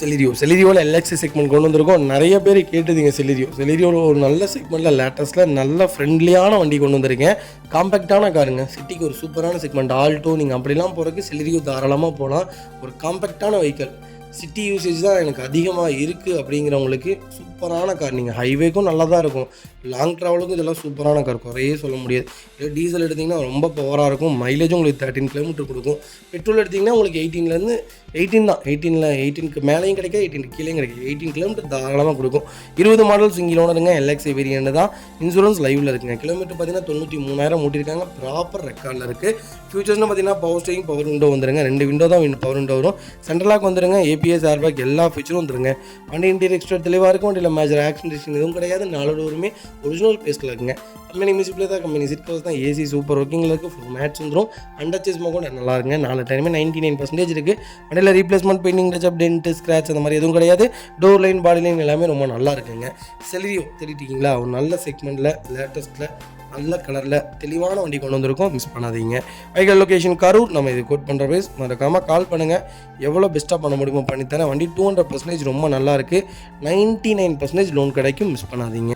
செலிரியோவில் எல்எக்ஸி செக்மெண்ட் கொண்டு வந்திருக்கோம். நிறைய பேர் கேட்டுதுங்க. செலிரியோவில் ஒரு நல்ல செக்மெண்ட்டில் லேட்டஸ்ட்டில் நல்ல ஃப்ரெண்ட்லியான வண்டி கொண்டு வந்திருக்கேன். காம்பேக்டான காருங்க. சிட்டிக்கு ஒரு சூப்பரான செக்மெண்ட். ஆல்டோ நீங்கள் அப்படிலாம் போகிறதுக்கு செலிரியோ தாராளமாக போகலாம். ஒரு காம்பேக்டான வெஹிக்கல். சிட்டி யூசேஜ் தான் எனக்கு அதிகமாக இருக்குது அப்படிங்கிறவங்களுக்கு சூப்பரான கார். நீங்கள் ஹைவேக்கும் நல்லா தான் இருக்கும், லாங் ட்ராவலுக்கும் இதெல்லாம் சூப்பரான கார், குறையே சொல்ல முடியாது. இல்லை டீசல் எடுத்திங்கன்னா ரொம்ப பவராக இருக்கும். மைலேஜும் உங்களுக்கு 13 கிலோமீட்டர் கொடுக்கும். பெட்ரோல் எடுத்திங்கன்னா உங்களுக்கு 18 தான். 18க்கு மேலேயும் கிடைக்காது, 18 கீழேயும் கிடைக்காது. 18 கிலோமீட்டர் தாராளமாக கொடுக்கும். 20 மாடல் சிங்கிள் ஓனருங்க. எல்எக்ஸி வேரியண்ட் தான். இன்சூரன்ஸ் லைவில் இருக்குங்க. கிலோமீட்டர் பார்த்தீங்கன்னா 93,000 ஓட்டியிருக்காங்க. ப்ராப்பர் ரெக்கார்டில் இருக்குது. ஃபியூச்சர்ஸ்னு பார்த்தீங்கன்னா பவர் ஸ்டீரிங், பவர் விண்டோ வந்துருங்க. 2 விண்டோ தான் பவர் விண்டோ வரும். சென்ட்ரலாக் வந்துருங்க. ஏபிஎஸ், ஏர்பேக் எல்லா ஃபீச்சரும் வந்துருங்க. வண்டி இன்டீரியர் எக்ஸ்ட்ரா தெளிவாக இருக்கும். வண்டியில் மேஜர் ஆக்சிடென்ட் எதுவும் கிடையாது. 4 டோருமே ஒரிஜினல் பேஸ்ட்டில் இருக்குங்க. கம்பெனி மியூசிக்லேயே தான், கம்பெனி சீட் கவர்ஸ் தான். ஏசி சூப்பர் ஒர்க்கிங்கில் இருக்குது. ஃபுல் மேட்ச் வந்துடும். அண்டர்ச்சேஸ்மா கூட நல்லா இருக்குங்க. 4 டைமே 99% இருக்குது. வண்டியில் replacement, painting touch up, dent, scratch அந்த மாதிரி எதுவும் கிடையாது. டோர் லைன், பாடி லைன் எல்லாமே ரொம்ப நல்லா இருக்குங்க. செலிரியோ தெரிவிட்டீங்களா, ஒரு நல்ல செக்மெண்ட்டில் லேட்டஸ்ட்டில் நல்ல கலரில் தெளிவான வண்டி கொண்டு வந்திருக்கோம். மிஸ் பண்ணாதீங்க. Vehicle location Karur. நம்ம இது கோட் பண்ணுற ப்ரைஸ் மறக்காமல் கால் பண்ணுங்கள். எவ்வளோ பெஸ்ட்டாக பண்ண முடியுமோ பண்ணித்தரேன். வண்டி 200% ரொம்ப நல்லா இருக்குது. 99% லோன் கிடைக்கும். மிஸ் பண்ணாதீங்க.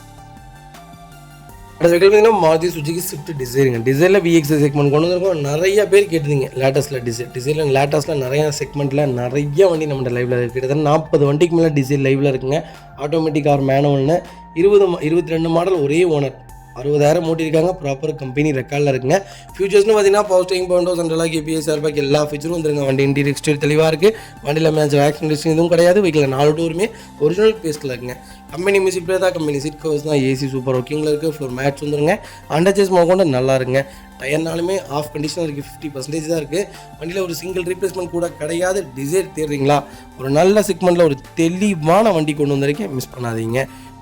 அடுத்த வெஹிக்கல் பார்த்தீங்கன்னா மாருதி சுசுகி ஸ்விஃப்ட் டிசைருங்க. டிசைரில் விஎக்ஸ் செக்மெண்ட் கொண்டு வந்திருக்கோம். நிறைய பேர் கேட்டுருந்தீங்க லேட்டஸ்ட்டில் டிசைரில் லேட்டஸ்ட்டில் நிறையா செக்மெண்ட்டில் நிறைய வண்டி நம்மகிட்ட லைவில் இருக்குது. கிட்டத்தட்ட 40 வண்டிக்கு மேலே டிசைல் லைவில் இருக்குங்க. ஆட்டோமேட்டிக் ஆர் மேனுவல்னு 22 மாடல் ஒரே ஓனர். 60,000 ஓட்டியிருக்காங்க. ப்ராப்பர் கம்பெனி ரெக்கார்டில் இருக்குங்க. ஃபியூச்சர்ஸ்னு பார்த்தீங்கன்னா power steering, power window, central lock, ABS, airbag எல்லா ஃபீச்சரும் வந்துருங்க. வண்டி இன்டீரியர் எக்ஸ்டீரியர் தெளிவாக இருக்குது. வண்டியில் மேட்ச் ஆக்சிடென்ட் எதுவும் கிடையாது. வெஹிக்கில் 4 டோருமே ஒரிஜினல் பேஸ்ட்டில் இருக்குங்க. கம்பெனி மியூசிக் பிளே தான், கம்பெனி சீட் கவர்ஸ் தான். ஏசி சூப்பர் ஒர்க்கிங்கில் இருக்குது. ஃப்ளோர் மேட்ச் வந்துருங்க. அண்டர்ச்சேஸ் கொண்டு நல்லா இருக்குங்க. டயர்னாலுமே ஆஃப் கண்டிஷனில் இருக்குது. 50% தான் இருக்குது. வண்டியில் ஒரு சிங்கிள் ரீப்ளேஸ்மெண்ட் கூட கிடையாது. டிசைர் தேடுறீங்களா, ஒரு நல்ல செக்மெண்ட்டில் ஒரு தெளிவான வண்டி கொண்டு வந்திருக்கேன். மிஸ் பண்ணாதீங்க.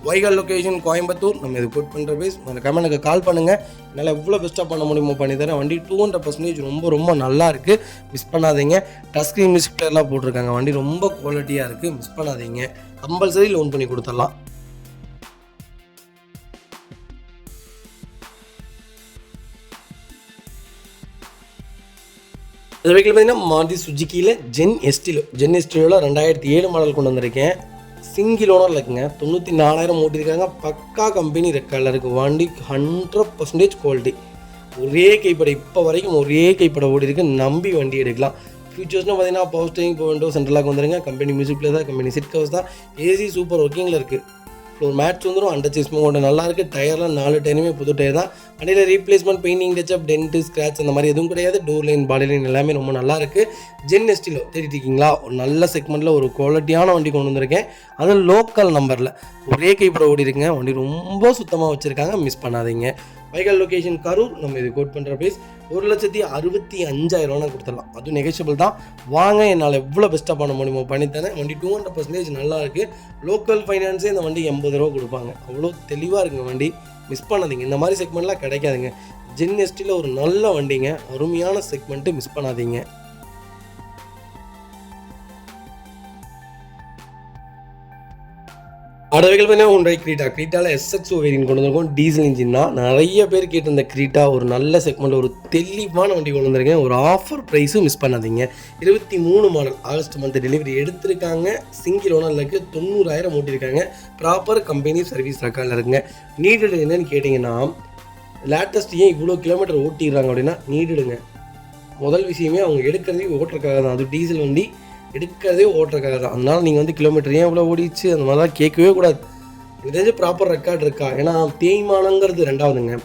வைகல் லொகேஷன் கோயம்புத்தூர். நம்ம இது கோட் பண்ணுற பேஸ் மறக்காமல் எனக்கு கால் பண்ணுங்கள். என்னால் எவ்வளோ பெஸ்ட்டாக பண்ண முடியுமோ பண்ணித்தரேன். வண்டி 200% ரொம்ப நல்லா இருக்குது. மிஸ் பண்ணாதீங்க. டச் ஸ்க்ரீன் மியூசிக் பிளேயர்லாம் போட்டிருக்காங்க. வண்டி ரொம்ப குவாலிட்டியாக இருக்குது. மிஸ் பண்ணாதீங்க. கம்பல்சரி லோன் பண்ணி கொடுத்துடலாம். இந்த வெஹிக்கிள் பார்த்தீங்கன்னா மாருதி சுசுகியில் ஜென் எஸ்டிலோவில் 2007 மாடல் கொண்டு வந்திருக்கேன். சிங்கிள் ஓனர் இருக்குங்க. 94,000 ஓட்டியிருக்காங்க. பக்கா கம்பெனி ரெக்கார்டில் இருக்குது. வண்டி 100% குவாலிட்டி. ஒரே கைப்படை இப்போ வரைக்கும் ஒரே கைப்படை ஓடி இருக்குது. நம்பி வண்டி எடுக்கலாம். ஃபியூச்சர்ஸ்னு பார்த்தீங்கன்னா power steering, power window, central lock வந்துருங்க. கம்பெனி மியூசிக் பிளே தான், கம்பெனி சீட் கவர்ஸ் தான். ஏசி சூப்பர் ஒர்க்கிங்கில் இருக்குது. ஃப்ளோர் மேட்ச் வந்துடும். அண்டர்ச்சேஸ்மா கொண்டு நல்லா இருக்குது. டயர்லாம் 4 டயருமே புது டயர் தான். வண்டியில் replacement, painting touch up, dent, scratch அந்த மாதிரி எதுவும் கிடையாது. டோர் லைன், பாடி லைன் எல்லாமே ரொம்ப நல்லா இருக்குது. ஜென் எஸ்டிலோ தேடிட்டு இருக்கீங்களா, ஒரு நல்ல செக்மெண்ட்டில் ஒரு குவாலிட்டியான வண்டி கொண்டு வந்திருக்கேன். அதுவும் லோக்கல் நம்பரில் ஒரே கைப்பட ஓடி இருக்குங்க. வண்டி ரொம்ப சுத்தமாக வச்சுருக்காங்க. மிஸ் பண்ணாதீங்க. வைகல் லொகேஷன் கரூர். நம்ம இது கோட் பண்ணுற ப்ரைஸ் 1,65,000 கொடுத்துடலாம். அதுவும் நெகோஷியபிள் தான். வாங்க, என்னால் எவ்வளோ பெஸ்ட்டாக பண்ண முடியுமோ பண்ணித்தரேன். வண்டி 200% நல்லா இருக்குது. லோக்கல் ஃபைனான்ஸே இந்த வண்டி 80 ரூபா கொடுப்பாங்க. அவ்வளோ தெளிவாக இருக்குங்க வண்டி. மிஸ் பண்ணாதீங்க. இந்த மாதிரி செக்மெண்ட்லாம் கிடைக்காதுங்க. ஜென் எஸ்டியில் ஒரு நல்ல வண்டிங்க. அருமையான செக்மெண்ட்டு. மிஸ் பண்ணாதீங்க. அடுத்த வெஹிக்கிள் பார்த்தீங்கன்னா ஹுண்டாய் கிரீட்டாவில் எஸ்எக்ஸோ வேரியன்ட் கொண்டு வந்திருக்கோம். டீசல் இன்ஜின் தான். நிறைய பேர் கேட்டிருந்த கிரீட்டா ஒரு நல்ல செக்மெண்ட், ஒரு தெளிவான வண்டி கொண்டு வந்திருக்கேன். ஒரு ஆஃபர் ப்ரைஸும் மிஸ் பண்ணாதீங்க. 23 மாடல் ஆகஸ்ட் மந்த் டெலிவரி எடுத்திருக்காங்க. சிங்கிள் ஓனருக்கு 90,000 ஓட்டியிருக்காங்க. ப்ராப்பர் கம்பெனி சர்வீஸ் ரெக்கார்டில் இருக்குங்க. நீடட் என்னன்னு கேட்டிங்கன்னா, லேட்டஸ்ட் ஏன் இவ்வளோ கிலோமீட்டர் ஓட்டிடுறாங்க அப்படின்னா நீடுங்க. முதல் விஷயமே அவங்க எடுக்கிறதே ஓட்டுறதுக்காக தான். அது டீசல் வண்டி எடுக்கிறதே ஓட்டுறதுக்காக தான். அதனால நீங்கள் வந்து கிலோமீட்டர் ஏன் இவ்வளோ ஓடிச்சு அந்த மாதிரிலாம் கேட்கவே கூடாது. எனக்கு தெரிஞ்சு ப்ராப்பர் ரெக்கார்டு இருக்கா. ஏன்னா தேய்மானங்கிறது ரெண்டாவதுங்க.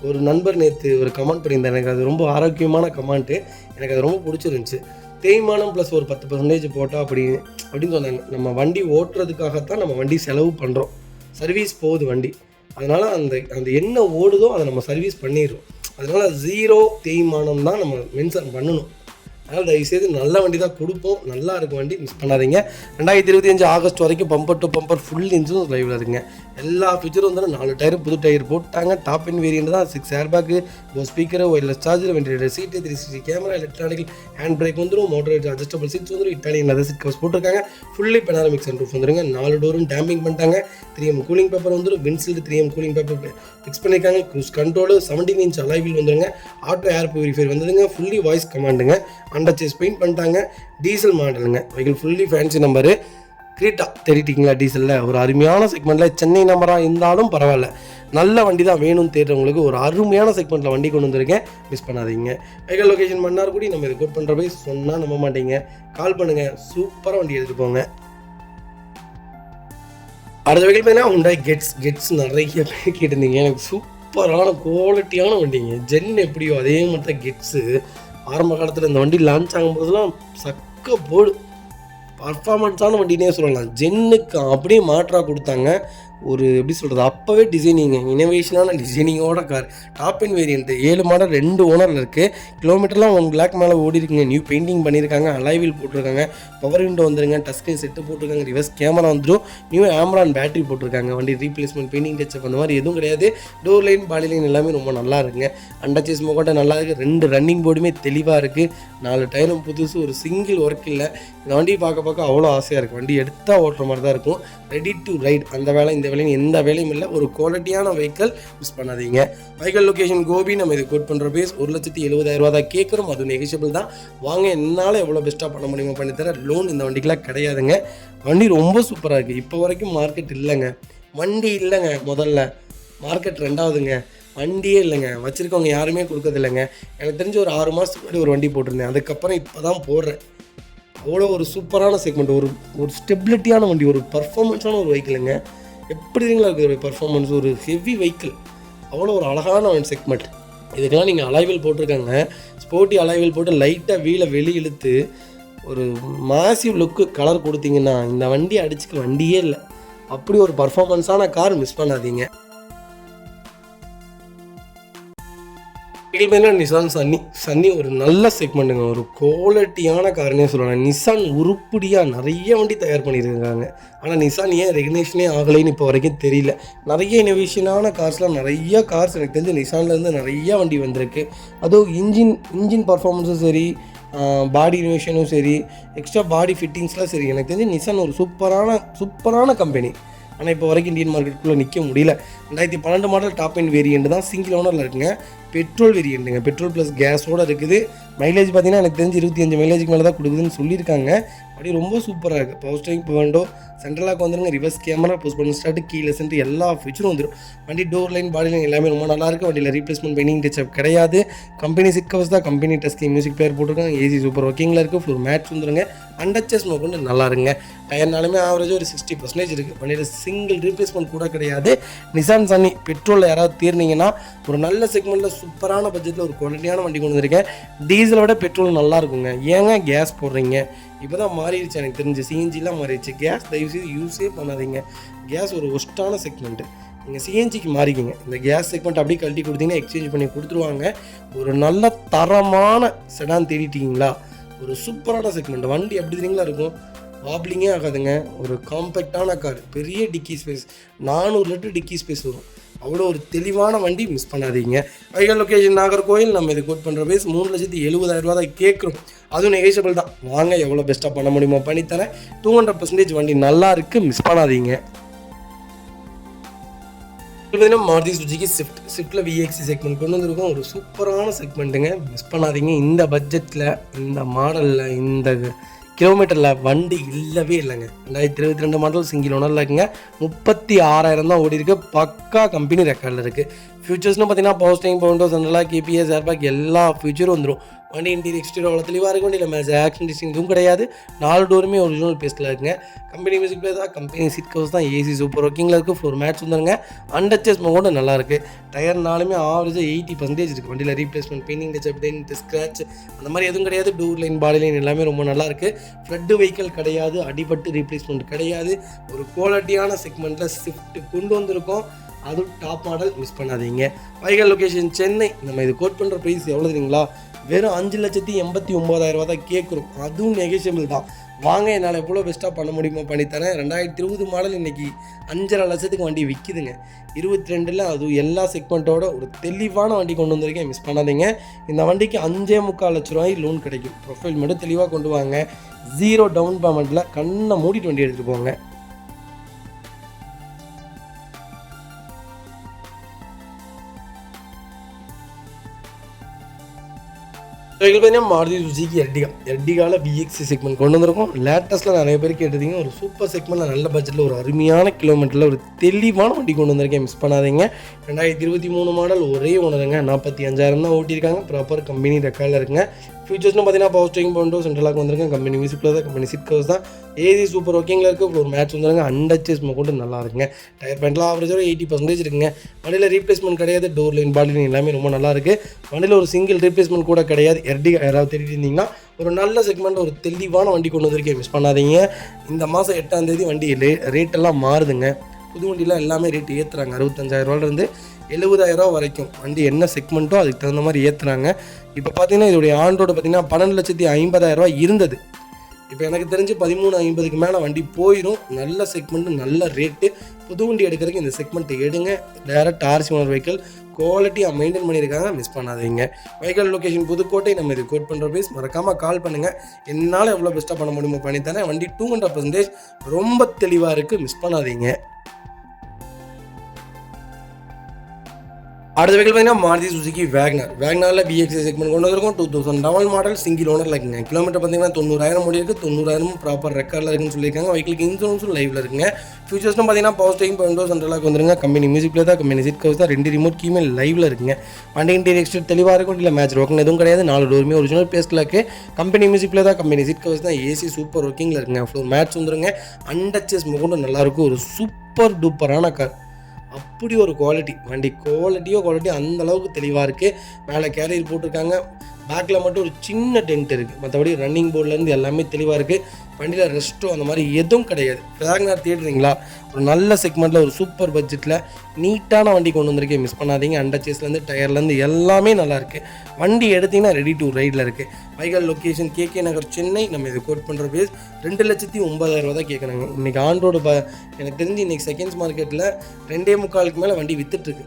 ஒரு நண்பர் நேற்று ஒரு கமெண்ட் பண்ணியிருந்தார். எனக்கு அது ரொம்ப ஆரோக்கியமான கமெண்ட்டு. எனக்கு அது ரொம்ப பிடிச்சிருந்துச்சி. தேய்மானம் ப்ளஸ் ஒரு 10% போட்டால் அப்படின்னு சொன்னாங்க. நம்ம வண்டி ஓட்டுறதுக்காகத்தான் நம்ம வண்டி செலவு பண்ணுறோம். சர்வீஸ் போகுது வண்டி. அதனால் அந்த என்ன ஓடுதோ அதை நம்ம சர்வீஸ் பண்ணிடுறோம். அதனால் 0 தேய்மானம் தான் நம்ம மென்ஷன் பண்ணணும். அதனால் தயவுசெய்து நல்ல வண்டி தான் கொடுப்போம், நல்லா இருக்கும் வண்டி, மிஸ் பண்ணாதீங்க. 2025 ஆகஸ்ட் வரைக்கும் bumper to bumper full insurance லைவில் இருக்குங்க. எல்லா ஃபீச்சரும் வந்து 4 டயர் புது டயர் போட்டாங்க. டாப் எண்ட் வேரியன்ட் தான். 6 air bag, speaker, wireless charger, ventilator seat, 360 camera, electronic hand brake வந்துடும், மோட்டர் அட்ஜஸ்டபிள் சீட்ஸ் வந்துடும், இட்டாலியன் லெதர் சீட் கவர்ஸ் போட்டிருக்காங்க. ஃபுல்லி பெனாரமிக் சன்ரூஃப் வந்துருங்க. 4 டோரும் டேம்பிங் பண்ணிட்டாங்க. 3M கூலிங் பேப்பர் வந்துடும். Windshield 3M cooling paper fix பண்ணியிருக்காங்க. Cruise control 17 inch alloy wheel வந்துருங்க. Auto air purifier வந்துடுங்க. ஃபுல்லி வாய்ஸ் கமாண்டுங்க. அண்டர் சேஸ் பெயிண்ட் பண்ணிட்டாங்க. டீசல் மாடலுங்க. Vehicle fully fancy number. Creta தெரிவிட்டிங்களா டீசலில் ஒரு அருமையான செக்மெண்ட்டில் சென்னை நம்பராக இருந்தாலும் பரவாயில்ல, நல்ல வண்டி தான் வேணும்னு தேடுறவங்களுக்கு ஒரு அருமையான செக்மெண்ட்டில் வண்டி கொண்டு வந்திருக்கேன், மிஸ் பண்ணாதீங்க. Vehicle location Mannargudi. நம்ம இது கோட் பண்ணுற போய் சொன்னால் நம்ப மாட்டீங்க, கால் பண்ணுங்கள், சூப்பராக வண்டி எடுத்துகிட்டு போங்க. அடுத்த வெஹிக்கிள் பார்த்தீங்கன்னா ஹுண்டாய் கெட்ஸ் நிறைய பேர் கேட்டிருந்தீங்க. எனக்கு சூப்பரான குவாலிட்டியான வண்டிங்க. ஜென் எப்படியோ அதே மாதிரி தான் கெட்ஸு. ஆரம்ப காலத்தில் இந்த வண்டி லான்ச் ஆகும்போதெல்லாம் சக்க போடு பர்ஃபார்மன்ஸான வண்டினே சொல்லலாம். ஜென்னுக்கு அப்படியே மாற்றாக கொடுத்தாங்க. ஒரு எப்படி சொல்கிறது, அப்போவே டிசைனிங் இனோவேஷனான டிசைனிங்கோட car. Top end variant 7 model 2 ஓனரில் இருக்குது. கிலோமீட்டர்லாம் 1 லேக் மேலே ஓடி இருக்குங்க. நியூ பெயிண்டிங் பண்ணியிருக்காங்க, அலாய் வீல் போட்டிருக்காங்க, பவர் விண்டோ வந்துருங்க, டச் ஸ்க்ரீன் செட்டு போட்டிருக்காங்க, ரிவர்ஸ் கேமரா வந்துடும், நியூ ஆம்ரான் பேட்டரி போட்டிருக்காங்க. வண்டி ரீப்ளேஸ்மெண்ட் பெயிண்டிங் டச்சப் அந்த மாதிரி எதுவும் கிடையாது. டோர் லைன் பாடி லைன் எல்லாமே ரொம்ப நல்லா இருக்குங்க. அண்டர் சேஸ் மோகட்டை நல்லா இருக்குது. 2 ரன்னிங் போர்டுமே தெளிவாக இருக்குது. 4 டயரும் புதுசு, ஒரு சிங்கிள் ஒர்க் இல்லை. இந்த வண்டி பார்க்க அவ்வளோ ஆசையாக இருக்குது. வண்டி எடுத்தால் ஓட்டுற மாதிரி தான் இருக்கும். Ready to ride. அந்த வேலை இந்த வேலையும் எந்த வேலையும் இல்லை. ஒரு குவாலிட்டியான வெஹிக்கிள், மிஸ் பண்ணாதீங்க. Vehicle location Gobi. நம்ம இது கோட் பண்ணுற பேஸ் 1,70,000 தான் கேட்குறோம். அது நெகிஷியபிள் தான். வாங்க, என்னால் எவ்வளோ பெஸ்ட்டாக பண்ண முடியுமோ பண்ணித்தர. லோன் இந்த வண்டிக்கெலாம் கிடையாதுங்க. வண்டி ரொம்ப சூப்பராக இருக்குது. இப்போ வரைக்கும் மார்க்கெட் இல்லைங்க, வண்டி இல்லைங்க. முதல்ல மார்க்கெட் 2வதுங்க, வண்டியே இல்லைங்க. வச்சுருக்கவங்க யாருமே கொடுக்கறதில்லைங்க. எனக்கு தெரிஞ்ச ஒரு 6 மாதத்துக்கு முன்னாடி ஒரு வண்டி போட்டிருந்தேன். அதுக்கப்புறம் இப்போ தான் போடுறேன். அவ்வளோ ஒரு சூப்பரான செக்மெண்ட், ஒரு ஸ்டெபிலிட்டியான வண்டி, ஒரு பர்ஃபார்மன்ஸான ஒரு வெஹிக்கிளுங்க. எப்படி இருக்குங்களா இருக்குது ஒரு பர்ஃபார்மன்ஸ், ஒரு ஹெவி வெஹிக்கிள், அவ்வளோ ஒரு அழகான ஒரு செக்மெண்ட். இதுக்கெல்லாம் நீங்கள் அலாய்வில் போட்டிருக்காங்க. ஸ்போர்ட்டி அலாய்வில் போட்டு லைட்டாக வீலை வெளி இழுத்து ஒரு மாசிவ் லுக்கு கலர் கொடுத்தீங்கன்னா இந்த வண்டி அடிச்சுக்க வண்டியே இல்லை. அப்படி ஒரு பர்ஃபார்மன்ஸான கார், மிஸ் பண்ணாதீங்க. நிசான் சன்னி ஒரு நல்ல செக்மெண்ட்டுங்க. ஒரு குவாலிட்டியான கார்னே சொல்லலாம். நிசான் உருப்படியாக நிறைய வண்டி தயார் பண்ணியிருக்காங்க. ஆனால் நிசான் ஏன் ரெகக்னேஷனே ஆகலைன்னு இப்போ வரைக்கும் தெரியல. நிறைய இனோவேஷனான கார்ஸ்லாம், நிறைய கார்ஸ் எனக்கு தெரிஞ்சு நிசான்லேருந்து நிறைய வண்டி வந்திருக்கு. அதுவும் இன்ஜின் பர்ஃபார்மன்ஸும் சரி, பாடி இனோவேஷனும் சரி, எக்ஸ்ட்ரா பாடி ஃபிட்டிங்ஸ்லாம் சரி, எனக்கு தெரிஞ்சு நிசான் ஒரு சூப்பரான கம்பெனி. ஆனால் இப்போ வரைக்கும் இந்தியன் மார்க்கெட்டுக்குள்ளே நிற்க முடியல. 2012 மாடல் டாப் எண்ட் வேரியண்ட் தான், சிங்கிள் ஓனரில் இருக்குங்க. பெட்ரோல் வேரியண்ட்டுங்க, பெட்ரோல் ப்ளஸ் கேஸோடு இருக்குது. மைலேஜ் பார்த்தீங்கன்னா எனக்கு தெரிஞ்சு 25 மைலேஜுக்கு மேலே தான் கொடுக்குதுன்னு சொல்லியிருக்காங்க. அப்படி ரொம்ப சூப்பராக இருக்குது. பவர் ஸ்டீரிங், பவண்டோ, சென்ட்ரலாக வந்துருங்க, ரிவர்ஸ் கேமரா, புஷ் பண்ண ஸ்டார்ட், கீழே சென்ட்டு எல்லா ஃபீச்சரும் வந்துடும். வண்டி டோர் லைன் பாடி லைன் எல்லாமே ரொம்ப நல்லாயிருக்கு. வண்டியில் ரீப்ளேஸ்மெண்ட் பெயிண்டிங் டச்சப் கிடையாது. கம்பெனி சிட் கவர்ஸ் தான். கம்பெனி டஸ்கி மியூசிக் பிளேயர் போட்டிருக்காங்க. ஏசி சூப்பர் ஒர்க்கிங்கில் இருக்குது. ஃப்ளோர் மேட்ச் வந்துருங்க. அண்டர்ச்சஸ் கொண்டு நல்லா இருங்க. டயர்னாலுமே ஆவரேஜாக ஒரு 60% இருக்குது. வண்டியில் சிங்கிள் ரீப்ளேஸ்மெண்ட் கூட கிடையாது. நிசான் சன்னி பெட்ரோலில் யாராவது தீர்னீங்கன்னா ஒரு நல்ல செக்மெண்ட்டில் சூப்பரான பட்ஜெட்டில் ஒரு குவாலிட்டியான வண்டி கொண்டு வந்திருக்கேன். டீசலை விட பெட்ரோல் நல்லா இருக்குங்க. ஏங்க கேஸ் போடுறீங்க? இப்போ தான் மாறிடுச்சு, எனக்கு தெரிஞ்சு சிஎன்ஜிலாம் மாறிடுச்சு. கேஸ் தயவுசெய்து யூஸே பண்ணாதீங்க. கேஸ் ஒரு ஒஸ்ட்டான செக்மெண்ட்டு. நீங்கள் சிஎன்ஜிக்கு மாறிக்கிங்க. இந்த கேஸ் செக்மெண்ட் அப்படியே கழட்டி கொடுத்தீங்கன்னா எக்ஸ்சேஞ்ச் பண்ணி கொடுத்துருவாங்க. ஒரு நல்ல தரமான செடான் தேடிட்டீங்களா, ஒரு சூப்பரான செக்மெண்ட். வண்டி எப்படி தெரியுங்களா இருக்கும், வாப்ளிங்கே ஆகாதுங்க. ஒரு காம்பேக்டான கார், பெரிய டிக்கி ஸ்பேஸ், 400 லிட்டர் டிக்கி ஸ்பேஸ் வரும். அவ்வளோ ஒரு தெளிவான வண்டி, மிஸ் பண்ணாதீங்க. Vehicle location Nagercoil. நம்ம இது கோட் பண்ணுற பேஸ் 3,70,000 தான் கேட்குறோம். அதுவும் நெகோஷியபிள் தான். வாங்க, எவ்வளோ பெஸ்ட்டாக பண்ண முடியுமோ பண்ணித்தரேன். 200% வண்டி நல்லா இருக்குது, மிஸ் பண்ணாதீங்க. பார்த்தீங்கன்னா மாருதி சுஜுகி ஸ்விஃப்ட்டில் விஎக்ஸி செக்மெண்ட் கொண்டு வந்திருக்கோம். ஒரு சூப்பரான செக்மெண்ட்டுங்க, மிஸ் பண்ணாதீங்க. இந்த பட்ஜெட்டில், இந்த மாடலில், இந்த கிலோமீட்டரில் வண்டி இல்லவே இல்லைங்க. 2022 மாடல் சிங்கிள் ஓனரில் இருக்குங்க. 36,000 தான் ஓடி இருக்குது. பக்கா கம்பெனி ரெக்கார்டில் இருக்குது. ஃபியூச்சர்ஸ்னு பார்த்தீங்கன்னா பவர் ஸ்டீரிங், பவண்டோ, சென்ட்ரலாக, கேபிஎஸ், ஏர்பேக் எல்லா ஃபியூச்சரும் வந்துடும். வண்டி இன்டீரியர் எக்ஸ்டீரியர் அவ்வளோ தெளிவாக இருக்கும். வண்டியில் மேலே ஆக்ஷன் டிஸ்டிங் இதுவும் கிடையாது. 4 டோருமே ஒரிஜினல் பேஸ்ட்டில் இருக்குங்க. கம்பெனி மியூசிக் பிளேயர் தான். கம்பெனி சீட் கவர்ஸ் தான். ஏசி சூப்பர் ஒர்க்கிங்கில் இருக்குது. ஃப்ளோர் மேட்ச் வந்துருங்க. அண்டர்ச்சஸ் கூட நல்லா இருக்குது. டயர்னாலுமே ஆவரேஜாக 80% இருக்குது. வண்டியில் replacement painting touch up dent scratch அந்த மாதிரி எதுவும் கிடையாது. டோர் லைன் பாடி லைன் எல்லாமே ரொம்ப நல்லா இருக்குது. ஃப்ளட்டு வெஹிக்கிள் கிடையாது. அடிபட்டு ரீப்ளேஸ்மெண்ட் கிடையாது. ஒரு குவாலிட்டியான செக்மெண்ட்டில் ஸ்விஃப்ட் கொண்டு வந்திருக்கோம். அதுவும் டாப் மாடல், மிஸ் பண்ணாதீங்க. Vehicle location Chennai. நம்ம இது கோட் பண்ணுற ப்ரைஸ் எவ்வளோ தெரியுங்களா, வெறும் 5,89,000 தான் கேட்குறோம். அதுவும் நெகோஷியபிள் தான். வாங்க, என்னால் எவ்வளோ பெஸ்ட்டாக பண்ண முடியுமோ பண்ணித்தரேன். 2020 மாடல் இன்றைக்கி 5.5 லட்சத்துக்கு வண்டி விற்கிதுங்க. 22ல் அதுவும் எல்லா செக்மெண்ட்டோட ஒரு தெளிவான வண்டி கொண்டு வந்திருக்கேன். மிஸ் பண்ணாதீங்க. இந்த வண்டிக்கு 5.25 லட்ச ரூபாய் லோன் கிடைக்கும். ப்ரொஃபைல் மட்டும் தெளிவாக கொண்டு வாங்க. 0 டவுன் பேமெண்ட்டில் கண்ணை மூடிட்டு வண்டி எடுத்துகிட்டு போங்க. பார்த்தீங்கன்னா மாருதி சுசுகி எர்டிகாவில் VXC செக்மெண்ட் கொண்டு வந்திருக்கோம். லேட்டஸ்ட்டில் நிறைய பேர் கேட்டிருந்தீங்க. ஒரு சூப்பர் செக்மெண்ட்டில் நல்ல பட்ஜெட்டில் ஒரு அருமையான கிலோமீட்டரில் ஒரு தெளிவான வண்டி கொண்டு வந்திருக்கேன். மிஸ் பண்ணாதீங்க. 2023 மாடல் ஒரே ஓனருங்க. 45,000 தான் ஓட்டியிருக்காங்க. ப்ராப்பர் கம்பெனி ரெக்கார்டில் இருக்குங்க. ஃபியூச்சர்ஸ்னு பார்த்தீங்கன்னா பவர் ஸ்டீரிங் பவுண்டோ சென்ட்ரலாக வந்திருக்கேன். கம்பெனி மியூசிக்கில் தான், கம்பெனி சீட் கவர்ஸ் தான். ஏசி சூப்பர் ஒர்க்கிங்கில் இருக்குது. ஒரு மேட்ச் வந்துருங்க. அண்டச்சஸ் கொண்டு நல்லா இருக்குங்க. டயர் பேண்ட்லாம் ஆவரேஜாக 80% இருக்குங்க. வண்டியில் ரீப்ளேஸ்மெண்ட் கிடையாது. டோர் லைன், பாடி லைன் எல்லாமே ரொம்ப நல்லா இருக்குது. வண்டியில் ஒரு சிங்கிள் ரீப்ளேஸ்மெண்ட் கூட கிடையாது. எர்டிகா யாராவது தேடிட்டு இருந்தீங்கன்னா ஒரு நல்ல செக்மெண்ட், ஒரு தெளிவான வண்டி கொண்டு வந்திருக்கேன். மிஸ் பண்ணாதீங்க. இந்த மாதம் 8ஆம் தேதி வண்டி ரேட்டெல்லாம் மாறுதுங்க. புது வண்டிலாம் எல்லாமே ரேட்டு ஏற்றுறாங்க. 65,000 70,000 வரைக்கும் வண்டி என்ன செக்மெண்ட்டோ அதுக்கு தகுந்த மாதிரி ஏற்றுறாங்க. இப்போ பார்த்தீங்கன்னா இதோடைய ஆண்டோட பார்த்தீங்கன்னா 12,50,000 இருந்தது. இப்போ எனக்கு தெரிஞ்சு 13,50,000 மேலே வண்டி போயிடும். நல்ல செக்மெண்ட்டு, நல்ல ரேட்டு. புது வண்டி எடுக்கிறதுக்கு இந்த செக்மெண்ட்டு எடுங்க. டேரக்ட் RC ஓனர் வெஹிக்கிள் குவாலிட்டியாக மெயின்டைன் பண்ணியிருக்காங்க. மிஸ் பண்ணாதீங்க. Vehicle location Pudukkottai. நம்ம இது கோட் பண்ணுற ப்ளேஸ். மறக்காமல் கால் பண்ணுங்கள். என்னால் எவ்வளோ பெஸ்ட்டாக பண்ண முடியுமோ பண்ணித்தரேன். வண்டி 200% ரொம்ப தெளிவாக இருக்குது. மிஸ் பண்ணாதீங்க. அடுத்த வெஹிக்கிள் பார்த்தீங்கன்னா மாருதி சுசுகி வேக்னாரில் VXC செக்மெண்ட் கொண்டு வந்திருக்கும். 2011 மாடல் சிங்கிள் ஓனரில் இருக்குங்க. கிலோமீட்டர் பார்த்தீங்கன்னா 90,000 ஓடி இருக்குது. 90,000 ப்ராப்பர் ரெக்கார்டில் இருக்குன்னு சொல்லியிருக்காங்க. வெஹிக்கிளுக்கு இன்சூரன்ஸும் லைவில் இருக்குங்க. ஃபியூச்சர்ஸ்னு பார்த்தீங்கன்னா பவர் ஸ்டீரிங் பவுண்டோ சென்ட்ரலாக வந்துருங்க. கம்பெனி மியூசிக்கில் தான், கம்பெனி சீட் கவர்ஸ் தான். 2 ரிமோட் கீமே லைவில் இருக்குங்க. வண்டி இன்டீரியர் எக்ஸ்டீரியர் தெளிவாக இருக்கும். இல்லை மேட்ச் ஒர்க்னு எதுவும் கிடையாது. 4 டோருமே ஒரிஜினல் பேஸ்ட்டில் இருக்குது. கம்பெனி மியூசிக்கில் தான், கம்பெனி சீட் கவர்ஸ் தான். ஏசி சூப்பர் ஒர்க்கிங்கில் இருக்குங்க. ஃப்ளோர் மேட்ச் வந்துருங்க. அண்டச்சஸ் கொண்டு நல்லாயிருக்கும். ஒரு சூப்பர் டூப்பரான கார். அப்படி ஒரு குவாலிட்டி வண்டி. குவாலிட்டி அந்தளவுக்கு தெளிவாக இருக்குது. மேலே கேரியர் போட்டிருக்காங்க. பேக்கில் மட்டும் ஒரு சின்ன டென்ட் இருக்குது. மற்றபடி ரன்னிங் போர்ட்லேருந்து எல்லாமே தெளிவாக இருக்குது. வண்டியில் ரெஸ்ட்டோ அந்த மாதிரி எதுவும் கிடையாது. வேகனார் தேடுறீங்களா? ஒரு நல்ல செக்மெண்ட்டில் ஒரு சூப்பர் பட்ஜெட்டில் நீட்டான வண்டி கொண்டு வந்திருக்கேன். மிஸ் பண்ணாதீங்க. அண்டர்சேஸ்லேருந்து டயர்லேருந்து எல்லாமே நல்லாயிருக்கு. வண்டி எடுத்திங்கன்னா ரெடி டு ரைடில் இருக்குது. வைகல் லொக்கேஷன் KK நகர் சென்னை. நம்ம இது கோட் பண்ணுற பேஸ் 2,09,000 தான் கேட்குறாங்க. இன்றைக்கி ஆண்டோட எனக்கு தெரிஞ்சு இன்றைக்கி செகண்ட்ஸ் மார்க்கெட்டில் 2.25 மேலே வண்டி விற்றுட்ருக்கு.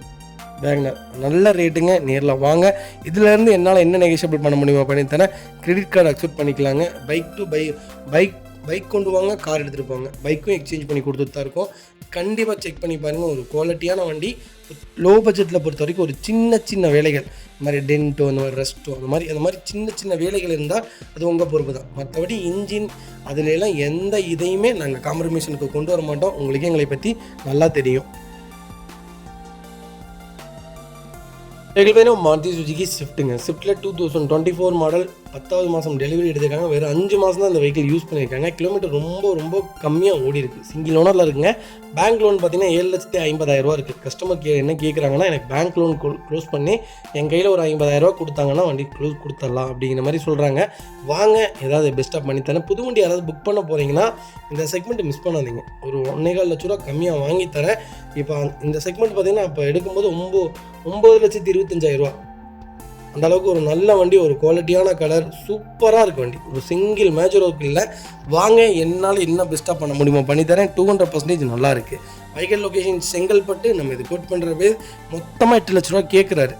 வேகனார் நல்ல ரேட்டுங்க. நேரில் வாங்க. இதிலேருந்து என்னால் என்ன நெகோஷியபிள் பண்ண முடியுமா பண்ணித்தரேன். கிரெடிட் கார்டு அக்செப்ட் பண்ணிக்கலாங்க. பைக் கொண்டு வாங்க, கார் எடுத்துகிட்டு போங்க. பைக்கும் எக்ஸ்சேஞ்ச் பண்ணி கொடுத்துட்டு தான் இருக்கும். கண்டிப்பாக செக் பண்ணி பாருங்கள். ஒரு குவாலிட்டியான வண்டி. லோ பட்ஜெட்டில் பொறுத்த வரைக்கும் ஒரு சின்ன வேலைகள், இந்த மாதிரி டென்ட்டோ, அந்த மாதிரி ரெஸ்ட்டோ, அந்த மாதிரி சின்ன வேலைகள் இருந்தால் அது உங்கள் பொறுப்பு தான். மற்றபடி இன்ஜின் அதுலெல்லாம் எந்த இதையுமே நாங்கள் காம்ப்ரமைஷனுக்கு கொண்டு வர மாட்டோம். உங்களுக்கே எங்களை பற்றி நல்லா தெரியும். பார்த்தீங்கன்னா மாருதி சுசுகி ஸ்விஃப்ட்டுங்க. ஸ்விஃப்ட்டில் 2024 மாடல் 10வது மாதம் டெலிவரி எடுத்திருக்காங்க. வேறு 5 மாதம் தான் அந்த வெஹிக்கிள் யூஸ் பண்ணியிருக்காங்க. கிலோமீட்டர் ரொம்ப கம்மியாக ஓடி இருக்குது. சிங்கிள் ஓனரில் இருக்குங்க. பேங்க் லோன் பார்த்தீங்கன்னா 7,50,000 இருக்குது. கஸ்டமர் என்ன கேட்குறாங்கன்னா, எனக்கு பேங்க் லோன் க்ளோஸ் பண்ணி என் கையில் ஒரு 50,000 கொடுத்தாங்கன்னா வண்டி க்ளோஸ் கொடுத்துடலாம் அப்படிங்கிற மாதிரி சொல்கிறாங்க. வாங்க, ஏதாவது பெஸ்ட்டாக பண்ணித்தரேன். புது வண்டி யாராவது புக் பண்ண போகிறீங்கன்னா இந்த செக்மெண்ட்டு மிஸ் பண்ணாதீங்க. ஒரு 1.25 லட்ச ரூபா கம்மியாக வாங்கித்தரேன். இப்போ இந்த செக்மெண்ட் பார்த்தீங்கன்னா இப்போ எடுக்கும்போது 9,25,000 அந்த அளவுக்கு ஒரு நல்ல வண்டி. ஒரு குவாலிட்டியான கலர், சூப்பராக இருக்குது வண்டி. ஒரு சிங்கிள் மேஜர் ஒர்க் இல்லை. வாங்க, என்னால் என்ன பெஸ்ட்டாக பண்ண முடியுமோ பண்ணித்தரேன். 200% நல்லா இருக்குது. வைகல் லொக்கேஷன் செங்கல்பட்டு. நம்ம இது கோட் பண்ணுற பேர் மொத்தமாக 8 லட்ச ரூபா கேட்குறாரு.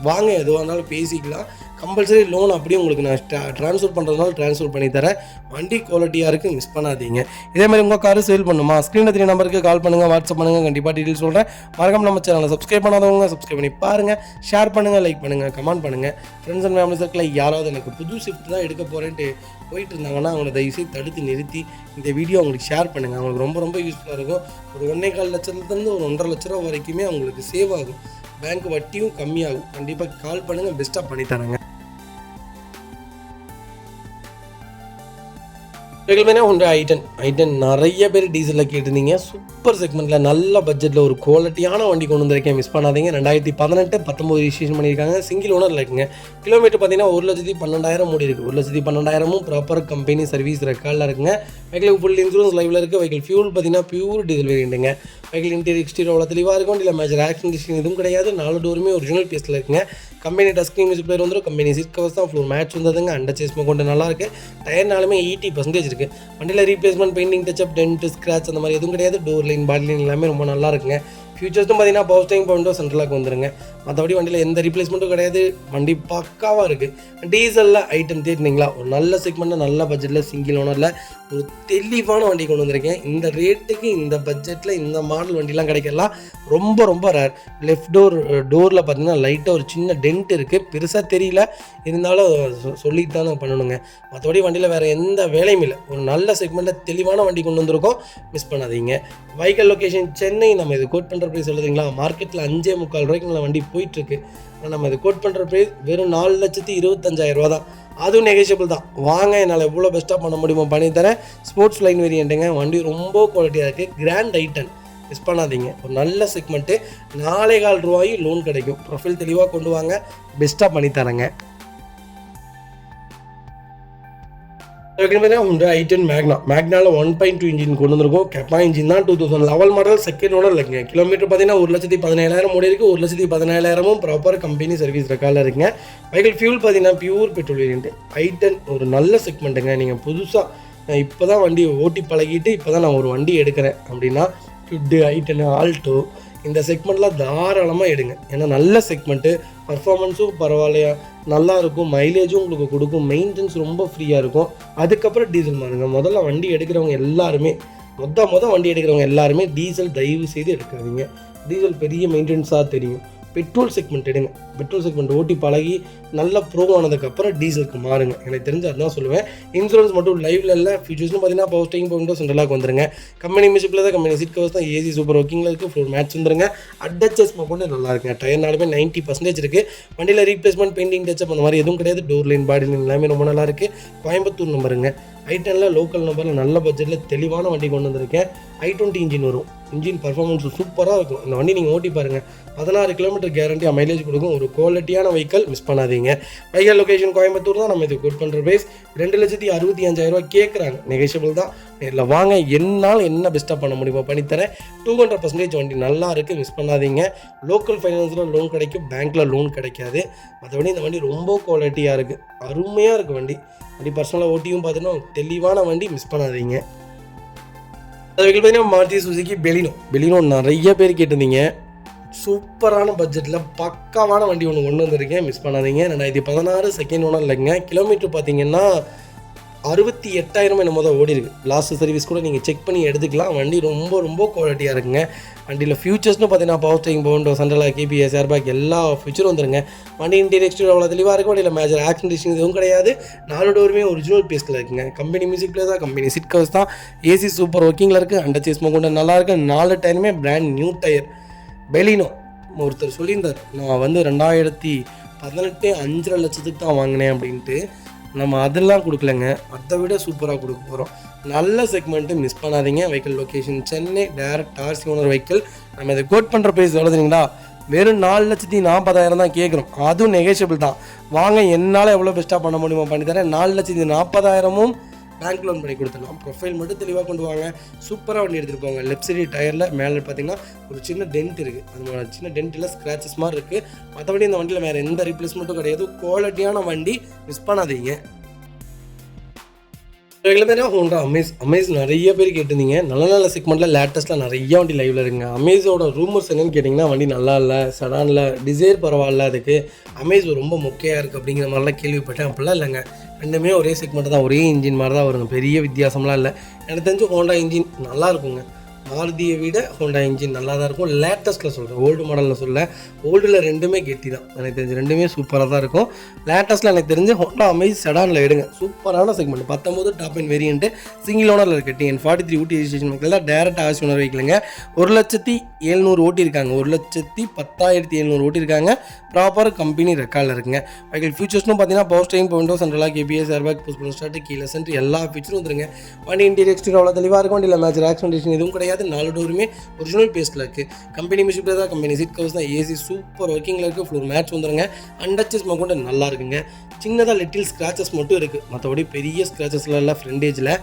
வாங்க, எதுவாக இருந்தாலும் பேசிக்கலாம். கம்பல்சரி லோன் அப்படியே உங்களுக்கு நான் ட்ரான்ஸ்ஃபர் பண்ணுறதுனால ட்ரான்ஸ்ஃபர் பண்ணி தரேன். வண்டி குவாலிட்டியாக இருக்குது. மிஸ் பண்ணாதீங்க. இதே மாதிரி உங்கள் காரு சேல் பண்ணுமா? ஸ்க்ரீனில் 3 நம்பருக்கு கால் பண்ணுங்கள், வாட்ஸ்அப் பண்ணுங்கள். கண்டிப்பாக டீட்டெயில் சொல்கிறேன். மறக்காம நம்ம சேனலை சப்ஸ்கிரைப் பண்ணாதவங்க சப்ஸ்கிரைப் பண்ணி பாருங்கள். ஷேர் பண்ணுங்கள், லைக் பண்ணுங்கள், கமெண்ட் பண்ணுங்கள். ஃப்ரெண்ட்ஸ் அண்ட் ஃபேமிலி சர்க்கிளில் யாராவது எனக்கு புது ஷிஃப்ட் தான் எடுக்க போகிறேன்ட்டு போயிட்டு இருந்தாங்கன்னா அவங்கள தயவுசெய்து தடுத்து நிறுத்தி இந்த வீடியோ அவங்களுக்கு ஷேர் பண்ணுங்கள். அவங்களுக்கு ரொம்ப யூஸ்ஃபுல்லாக இருக்கும். ஒரு 1.25 லட்சத்துலேருந்து ஒரு 1.5 லட்ச ரூபா வரைக்குமே அவங்களுக்கு சேவ் ஆகும். பேங்க் வட்டியும் கம்மியாகும். கண்டிப்பாக கால் பண்ணுங்கள், பெஸ்ட்டாக பண்ணித்தராங்க. ரெகுலமே ஹோண்டா ஐ10 நிறைய பேர் டீசலில் கேட்டிருந்தீங்க. சூப்பர் செக்மெண்ட்டில் நல்ல பட்ஜெட்டில் ஒரு குவாலிட்டியான வண்டி கொண்டு வந்திருக்கேன், மிஸ் பண்ணாதீங்க. 2018 19 ரிஜிஸ்ட்ரேஷன் பண்ணியிருக்காங்க, சிங்கிள் ஓனரில் இருக்குங்க. கிலோமீட்டர் பார்த்தீங்கன்னா 1,12,000 ஓடி இருக்குது. 1,12,000 ப்ராப்பர் கம்பெனி சர்வீஸ் ரெக்கார்டில் இருக்குங்க. வெஹிக்கிள் ஃபுல் இன்சூரன்ஸ் லைவில் இருக்குது. வெஹிக்கிள் ஃபியூல் பார்த்தீங்கன்னா பியூர் டீசல் வேரியண்ட்டுங்க. வெஹிக்கிள் இன்டீரியர் எக்ஸ்டீரியர் அவ்வளோ தெளிவாக இருக்கும். இல்லை மேஜர் ஆக்சிடென்ட் எதுவும் கிடையாது. 4 டோருமே ஒரிஜினல் பீஸில் இருக்குங்க. கம்பெனி டஸ்கிங் மியூசிக் பிளேயர் வந்துடும். கம்பெனி சீட் கவர்ஸ் தான். ஃப்ளோர் மேட்ச் வந்ததுங்க. அண்டர் சேஸ்மே கொண்டு நல்லாயிருக்கு. டயர்னாலுமே 80% இருக்குது. வண்டியில் replacement, painting, touch up, dent, scratch அந்த மாதிரி எதுவும் கிடையாது. டோர் லைன், பாடி லைன் எல்லாமே ரொம்ப நல்லா இருக்குங்க. ஃபியூச்சர்ஸும் பார்த்தீங்கன்னா பவர் ஸ்டீரிங், பவர் விண்டோ, சென்ட்ரலாக வந்துருங்க. மற்றபடி வண்டியில் எந்த ரீப்ளேஸ்மெண்ட்டும் கிடையாது. வண்டி பக்காவாக இருக்குது. டீசலில் ஐட்டம் தேடினீங்களா, ஒரு நல்ல செக்மெண்ட்டில் நல்ல பட்ஜெட்டில் சிங்கிள் ஓனரில் ஒரு தெளிவான வண்டி கொண்டு வந்திருக்கேன். இந்த ரேட்டுக்கு இந்த பட்ஜெட்டில் இந்த மாடல் வண்டிலாம் கிடைக்கலாம் ரொம்ப ரொம்ப ரேர். லெஃப்ட் டோரில் பார்த்தீங்கன்னா லைட்டாக ஒரு சின்ன டென்ட் இருக்குது, பெருசாக தெரியல, இருந்தாலும் சொல்லிட்டு தானே பண்ணணுங்க. மற்றபடி வண்டியில் வேறு எந்த வேலையும் இல்லை. ஒரு நல்ல செக்மெண்ட்டில் தெளிவான வண்டி கொண்டு வந்திருக்கோம், மிஸ் பண்ணாதீங்க. Vehicle location Chennai. நம்ம இது கோட் பண்ணுற ப்ரைஸ் எழுதுங்களா, மார்க்கெட்டில் 5,45,000 ரூபாய்க்கு மேலே வண்டி போயிட்டுருக்கு. நம்ம இது கோட் பண்ணுற ப்ரைஸ் வெறும் 4,25,000 தான். அதுவும் நெகோஷியபிள் தான். வாங்க, என்னால் எவ்வளோ பெஸ்ட்டாக பண்ண முடியுமோ பண்ணித்தரேன். ஸ்போர்ட்ஸ் லைன் வேரியண்ட்டுங்க. வண்டி ரொம்ப குவாலிட்டியாக இருக்குது. கிராண்ட் ஐட்டன், மிஸ் பண்ணாதீங்க. ஒரு நல்ல செக்மெண்ட்டு. 4,15 ரூபாய் லோன் கிடைக்கும். ப்ரொஃபைல் தெளிவாக கொண்டு வாங்க, பெஸ்ட்டாக பண்ணித்தரேங்க. ஹோண்டா ஐ10 மேக்னாவில் 1.2 இன்ஜின் கொண்டு வந்திருக்கோம். கெப்பா இன்ஜின் தான். 2011 மாடல், செகண்ட் ஓனர் இல்லைங்க. கிலோமீட்டர் பார்த்தீங்கன்னா 1,17,000 ஓடி இருக்குது. 1,17,000 ப்ராப்பர் கம்பெனி சர்வீஸ் ரெக்கார்டில் இருக்குங்க. வெஹிக்கிள் ஃபியூல் பார்த்தீங்கன்னா பியூர் பெட்ரோல் வேரியன்ட். ஐ10 ஒரு நல்ல செக்மெண்ட்டுங்க. நீங்கள் புதுசாக இப்போ தான் வண்டி ஓட்டி பழகிட்டு இப்போ தான் நான் ஒரு வண்டி எடுக்கிறேன் அப்படின்னா கிட்டு, ஐ10, ஆல்டோ இந்த செக்மெண்ட்லாம் தாராளமாக எடுங்க. ஏன்னா நல்ல செக்மெண்ட்டு, பர்ஃபார்மன்ஸும் பரவாயில்லையா நல்லா இருக்கும், மைலேஜும் உங்களுக்கு கொடுக்கும், மெயின்டெனன்ஸ் ரொம்ப ஃப்ரீயாக இருக்கும். அதுக்கப்புறம் டீசல் மாறுங்க. முதல்ல வண்டி எடுக்கிறவங்க எல்லாருமே வண்டி எடுக்கிறவங்க எல்லாருமே டீசல் தயவு செய்து எடுக்காதீங்க. டீசல் பெரிய மெயின்டெனன்ஸாக தெரியும். பெட்ரோல் செக்மெண்ட் எடுங்க. பெட்ரோல் செக்மெண்ட் ஓட்டி பழகி நல்லா ப்ரூவ் ஆனதுக்கப்புறம் டீசலுக்கு மாறுங்க. எனக்கு தெரிஞ்சு அதுதான் சொல்லுவேன். இன்சூரன்ஸ் மட்டும் லைவில் இல்லை. ஃபியூச்சர்ஸ்னு பார்த்தீங்கன்னா பவர் ஸ்டீரிங், பவர் விண்டோ, சென்ட்ரலாக வந்துருங்க. கம்பெனி மியூசிக்கில் தான், கம்பெனி சீட் கவர்ஸ் தான், ஏசி சூப்பர் ஒர்க்கிங்கில் இருக்குது. ஃப்ளோர் மேட்ச் வந்துருங்க. அட்ஜஸ்ட் கொண்டு நல்லா இருக்குங்க. டயர்னாலுமே 90% இருக்குது. வண்டியில் ரீப்ளேஸ்மெண்ட், பெயிண்டிங், டச்சப் அந்த மாதிரி எதுவும் கிடையாது. டோர் லைன், பாடி லைன் எல்லாமே ரொம்ப நல்லா இருக்குது. கோயம்புத்தூர் நம்பருங்க. ஐ10 லோக்கல் நம்பரில் நல்ல பட்ஜெட்டில் தெளிவான வண்டி கொண்டு வந்திருக்கேன். i20 இன்ஜின் வரும். இன்ஜின் பர்ஃபார்மன்ஸ் சூப்பராக இருக்கும். இந்த வண்டி நீங்கள் ஓட்டி பாருங்கள். 16 கிலோமீட்டர் கேரண்டியாக மைலேஜ் கொடுக்கும். ஒரு குவாலிட்டியான வெஹிக்கல், மிஸ் பண்ணாதீங்க. வெஹிக்கல் லொக்கேஷன் கோயம்புத்தூர் தான். நம்ம இது கோட் பண்ணுற ப்ரைஸ் 2,65,000 ரூபா கேட்குறாங்க. நெகோஷியபிள் தான். நேரில் வாங்க, என்னால் என்ன பெஸ்ட்டாக பண்ண முடியுமோ பண்ணித்தரேன். 200% வண்டி நல்லா இருக்குது, மிஸ் பண்ணாதீங்க. லோக்கல் ஃபைனான்ஸில் லோன் கிடைக்கும், பேங்க்கில் லோன் கிடைக்காது. மற்றபடி இந்த வண்டி ரொம்ப குவாலிட்டியாக இருக்குது, அருமையாக இருக்குது வண்டி. வண்டி பர்சனலாக ஓட்டியும் பார்த்தீங்கன்னா தெளிவான வண்டி, மிஸ் பண்ணாதீங்க. அது பார்த்தீங்கன்னா மாருதி சுசுகி பெலினோ நிறைய பேர் கேட்டிருந்தீங்க. சூப்பரான பட்ஜெட்டில் பக்காவான வண்டி ஒன்று கொண்டு வந்திருக்கேன், மிஸ் பண்ணாதீங்க. 2016 செகண்ட் ஓனர் இல்லைங்க. கிலோமீட்டர் பார்த்தீங்கன்னா 68,000 என்னமோ தான் ஓடி இருக்குது. லாஸ்ட் சர்வீஸ் கூட நீங்கள் செக் பண்ணி எடுத்துக்கலாம். வண்டி ரொம்ப ரொம்ப குவாலிட்டியாக இருக்குங்க. வண்டியில் ஃபியூச்சர்ஸ்னு பார்த்தீங்கன்னா power steering, power window, central lock, கேபிஎஸ், ஏர்பேக் எல்லா ஃபியூச்சரும் வந்துருங்க. வண்டி இன்டீரியர் எக்ஸ்டீரியர் அவ்வளோ தெளிவாக இருக்கும். வண்டியில் மேஜர் ஆக்சிடென்ட் எதுவும் கிடையாது. 4 டோருமே ஒரிஜினல் பீஸில் இருக்குங்க. கம்பெனி மியூசிக் பிளேயர் தான், கம்பெனி சீட் கவர்ஸ் தான், ஏசி சூப்பர் ஒர்க்கிங்கில் இருக்குது. அண்டர் சேஸ்மே கொண்டு நல்லா இருக்குது. 4 டயருமே பிராண்ட் நியூ டயர். பெலினோ ஒருத்தர் சொல்லியிருந்தார், நான் வந்து 2018 5.5 லட்சத்துக்கு தான் வாங்கினேன் அப்படின்ட்டு. நம்ம அதெல்லாம் கொடுக்கலங்க, அதை விட சூப்பராக கொடுக்க போகிறோம். நல்ல செக்மெண்ட்டு, மிஸ் பண்ணாதீங்க. Vehicle location Chennai, direct RC owner vehicle. நம்ம இதை கோட் பண்ணுற ப்ரைஸ் எழுதுனீங்களா, வெறும் 4,40,000 தான் கேட்குறோம். அதுவும் நெகோஷியபிள் தான். வாங்க, என்னால் எவ்வளோ பெஸ்ட்டாக பண்ண முடியுமோ பண்ணித்தரேன். 4,40,000 பேங்க் லோன் பண்ணி கொடுத்துடலாம். ப்ரொஃபைல் மட்டும் தெளிவாக கொண்டு வாங்க. சூப்பராக வண்டி எடுத்துகிட்டு போங்க. லெஃப்ட் சைடு டயரில் மேலே பார்த்தீங்கன்னா ஒரு சின்ன டென்ட் இருக்குது. அது சின்ன டென்ட்டில் ஸ்க்ராச்சஸ் மாதிரி இருக்குது. மற்றபடி இந்த வண்டியில் வேறு எந்த ரீப்ளேஸ்மெண்ட்டும் கிடையாது. குவாலிட்டியான வண்டி, மிஸ் பண்ணாதீங்க. ஹோண்டா அமேஸ் நிறைய பேர் கேட்டிருந்தீங்க. நல்ல செக்மெண்ட்டில் லேட்டஸ்ட்டில் நிறைய வண்டி லைவில் இருக்குங்க. அமேஸோட ரூமர்ஸ் என்னன்னு கேட்டிங்கன்னா, வண்டி நல்லா இல்லை, சடானில் டிசைர் பரவாயில்ல, அதுக்கு அமேஸ் ரொம்ப மொக்கையாக இருக்குது அப்படிங்கிற மாதிரிலாம் கேள்விப்பட்டேன். அப்படிலாம் இல்லைங்க. ரெண்டுமே ஒரே செக்மெண்ட் தான், ஒரே இன்ஜின் மாதிரி தான் வருங்க. பெரிய வித்தியாசம்லாம் இல்லை. எனக்கு தெரிஞ்சு ஹோண்டா இன்ஜின் நல்லா இருக்குங்க. மாருதியை விட ஹோண்டா இன்ஜின் நல்லா தான் இருக்கும். லேட்டஸ்ட்டில் சொல்கிறேன், ஓல்டு மாடலில் சொல்ல. ஓல்டில் ரெண்டுமே கெட்டி தான், எனக்கு தெரிஞ்சு ரெண்டுமே சூப்பராக தான் இருக்கும். லேட்டஸ்ட்டில் எனக்கு தெரிஞ்சு ஹோண்டா அமேஸ் செடானில் எடுங்க, சூப்பரான செக்மெண்ட். 19 டாப் அண்ட் வேரியன்ட்டு சிங்கிள் ஓனரில் இருக்கு. TN43 ஊட்டி ரெஜிஸ்ட்ரேஷன் வெஹிக்கிள் தான், டேரக்ட் ஆர்சி ஓனர் வெஹிக்கிளுங்க. 1,07,000 ஓட்டியிருக்காங்க, 1,10,700 ஓட்டியிருக்காங்க. ப்ராப்பர் கம்பெனி ரெக்கார்டில் இருக்குங்க. வெஹிக்கிள் ஃபியூச்சர்ஸ்னு பார்த்தீங்கன்னா power steering, windows, central lock, ABS, airbag, push button start, keyless entry எல்லா ஃபீச்சரும் வந்துருங்க. வண்டி இன்டீரியர் எக்ஸ்டீரியர் அவ்வளோ தெளிவாக இருக்கும். வண்டியில் மேட்ச் ஆக்சிடென்டேஷன் எதுவும் கிடையாது. 4 டோருமே ஒரிஜினல் பேஸ்ட்டில் இருக்குது. கம்பெனி மியூசிக் தான், கம்பெனி சீட் கவர்ஸ் தான், AC சூப்பர் ஒர்க்கிங்கில் இருக்குது. ஃப்ளோர் மேட்ச் வந்துருங்க. அண்டச்சஸ் மொக்கொண்டு நல்லா இருக்குங்க. சின்னதாக லிட்டில் ஸ்க்ராச்சஸ் மட்டும் இருக்குது, மற்றபடி பெரிய ஸ்க்ராச்சஸ்லாம் இல்லை ஃப்ரண்டேஜில்.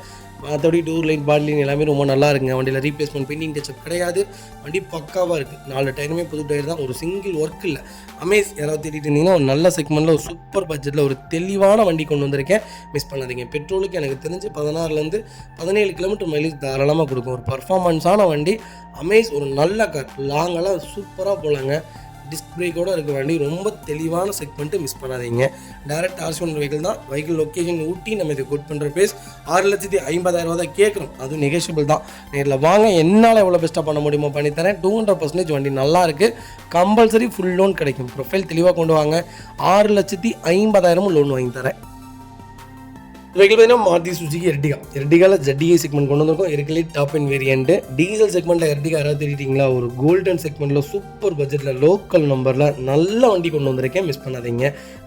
மற்றபடி டூர் லைட், பாடி லைன் எல்லாமே ரொம்ப நல்லா இருக்குங்க. வண்டியில் ரீப்ளேஸ்மெண்ட், பெயிண்டிங் டச்சப் கிடையாது. வண்டி பக்காவாக இருக்குது. 4 டயருமே புது டயர் தான், ஒரு சிங்கிள் ஒர்க் இல்லை. அமேஸ் யாராவது தேடிட்டு இருந்தீங்கன்னா ஒரு நல்ல செக்மெண்ட்டில் ஒரு சூப்பர் பட்ஜெட்டில் ஒரு தெளிவான வண்டி கொண்டு வந்திருக்கேன், மிஸ் பண்ணாதீங்க. பெட்ரோலுக்கு எனக்கு தெரிஞ்சு 16லேருந்து 17 கிலோமீட்டர் மைலேஜ் தாராளமாக கொடுக்கும். ஒரு பர்ஃபார்மன்ஸான வண்டி அமேஸ், ஒரு நல்ல கார், லாங்கெல்லாம் சூப்பராக போகலாங்க. டிஸ்க் பிரேக்கோடு இருக்க வண்டி, ரொம்ப தெளிவான செக்மெண்ட்டு, மிஸ் பண்ணாதீங்க. டேரக்ட் ஆர்சி ஓனர் வெஹிக்கிள் தான். வெஹிக்கிள் லொக்கேஷன் ஊட்டி. நம்ம இது கோட் பண்ணுற பேஸ் 6,50,000 தான் கேட்குறோம், அதுவும் நெகோஷியபிள் தான். நேரில் வாங்க, என்னால் எவ்வளோ பெஸ்ட்டாக பண்ண முடியுமோ பண்ணித்தரேன். 200% வண்டி நல்லா இருக்குது. கம்பல்சரி ஃபுல் லோன் கிடைக்கும். ப்ரொஃபைல் தெளிவாக கொண்டு வாங்க. 6,50,000 லோன் வாங்கி தரேன். வெஹிக்கிள் பார்த்தீங்கன்னா மாருதி சுசுகி எர்டிகாவில் ZDI செக்மெண்ட் கொண்டு வந்திருக்கோம். இருக்கலே டாப் அண்ட் வேரியன்ட்டு. டீசல் செக்மெண்ட்டில் எர்டிகா யாராவது தெரிவிட்டீங்களா? ஒரு கோல்டன் செக்மெண்ட்டில் சூப்பர் பட்ஜெட்டில் லோக்கல் நம்பரில் நல்ல வண்டி கொண்டு வந்திருக்கேன், மிஸ் பண்ணாதீங்க.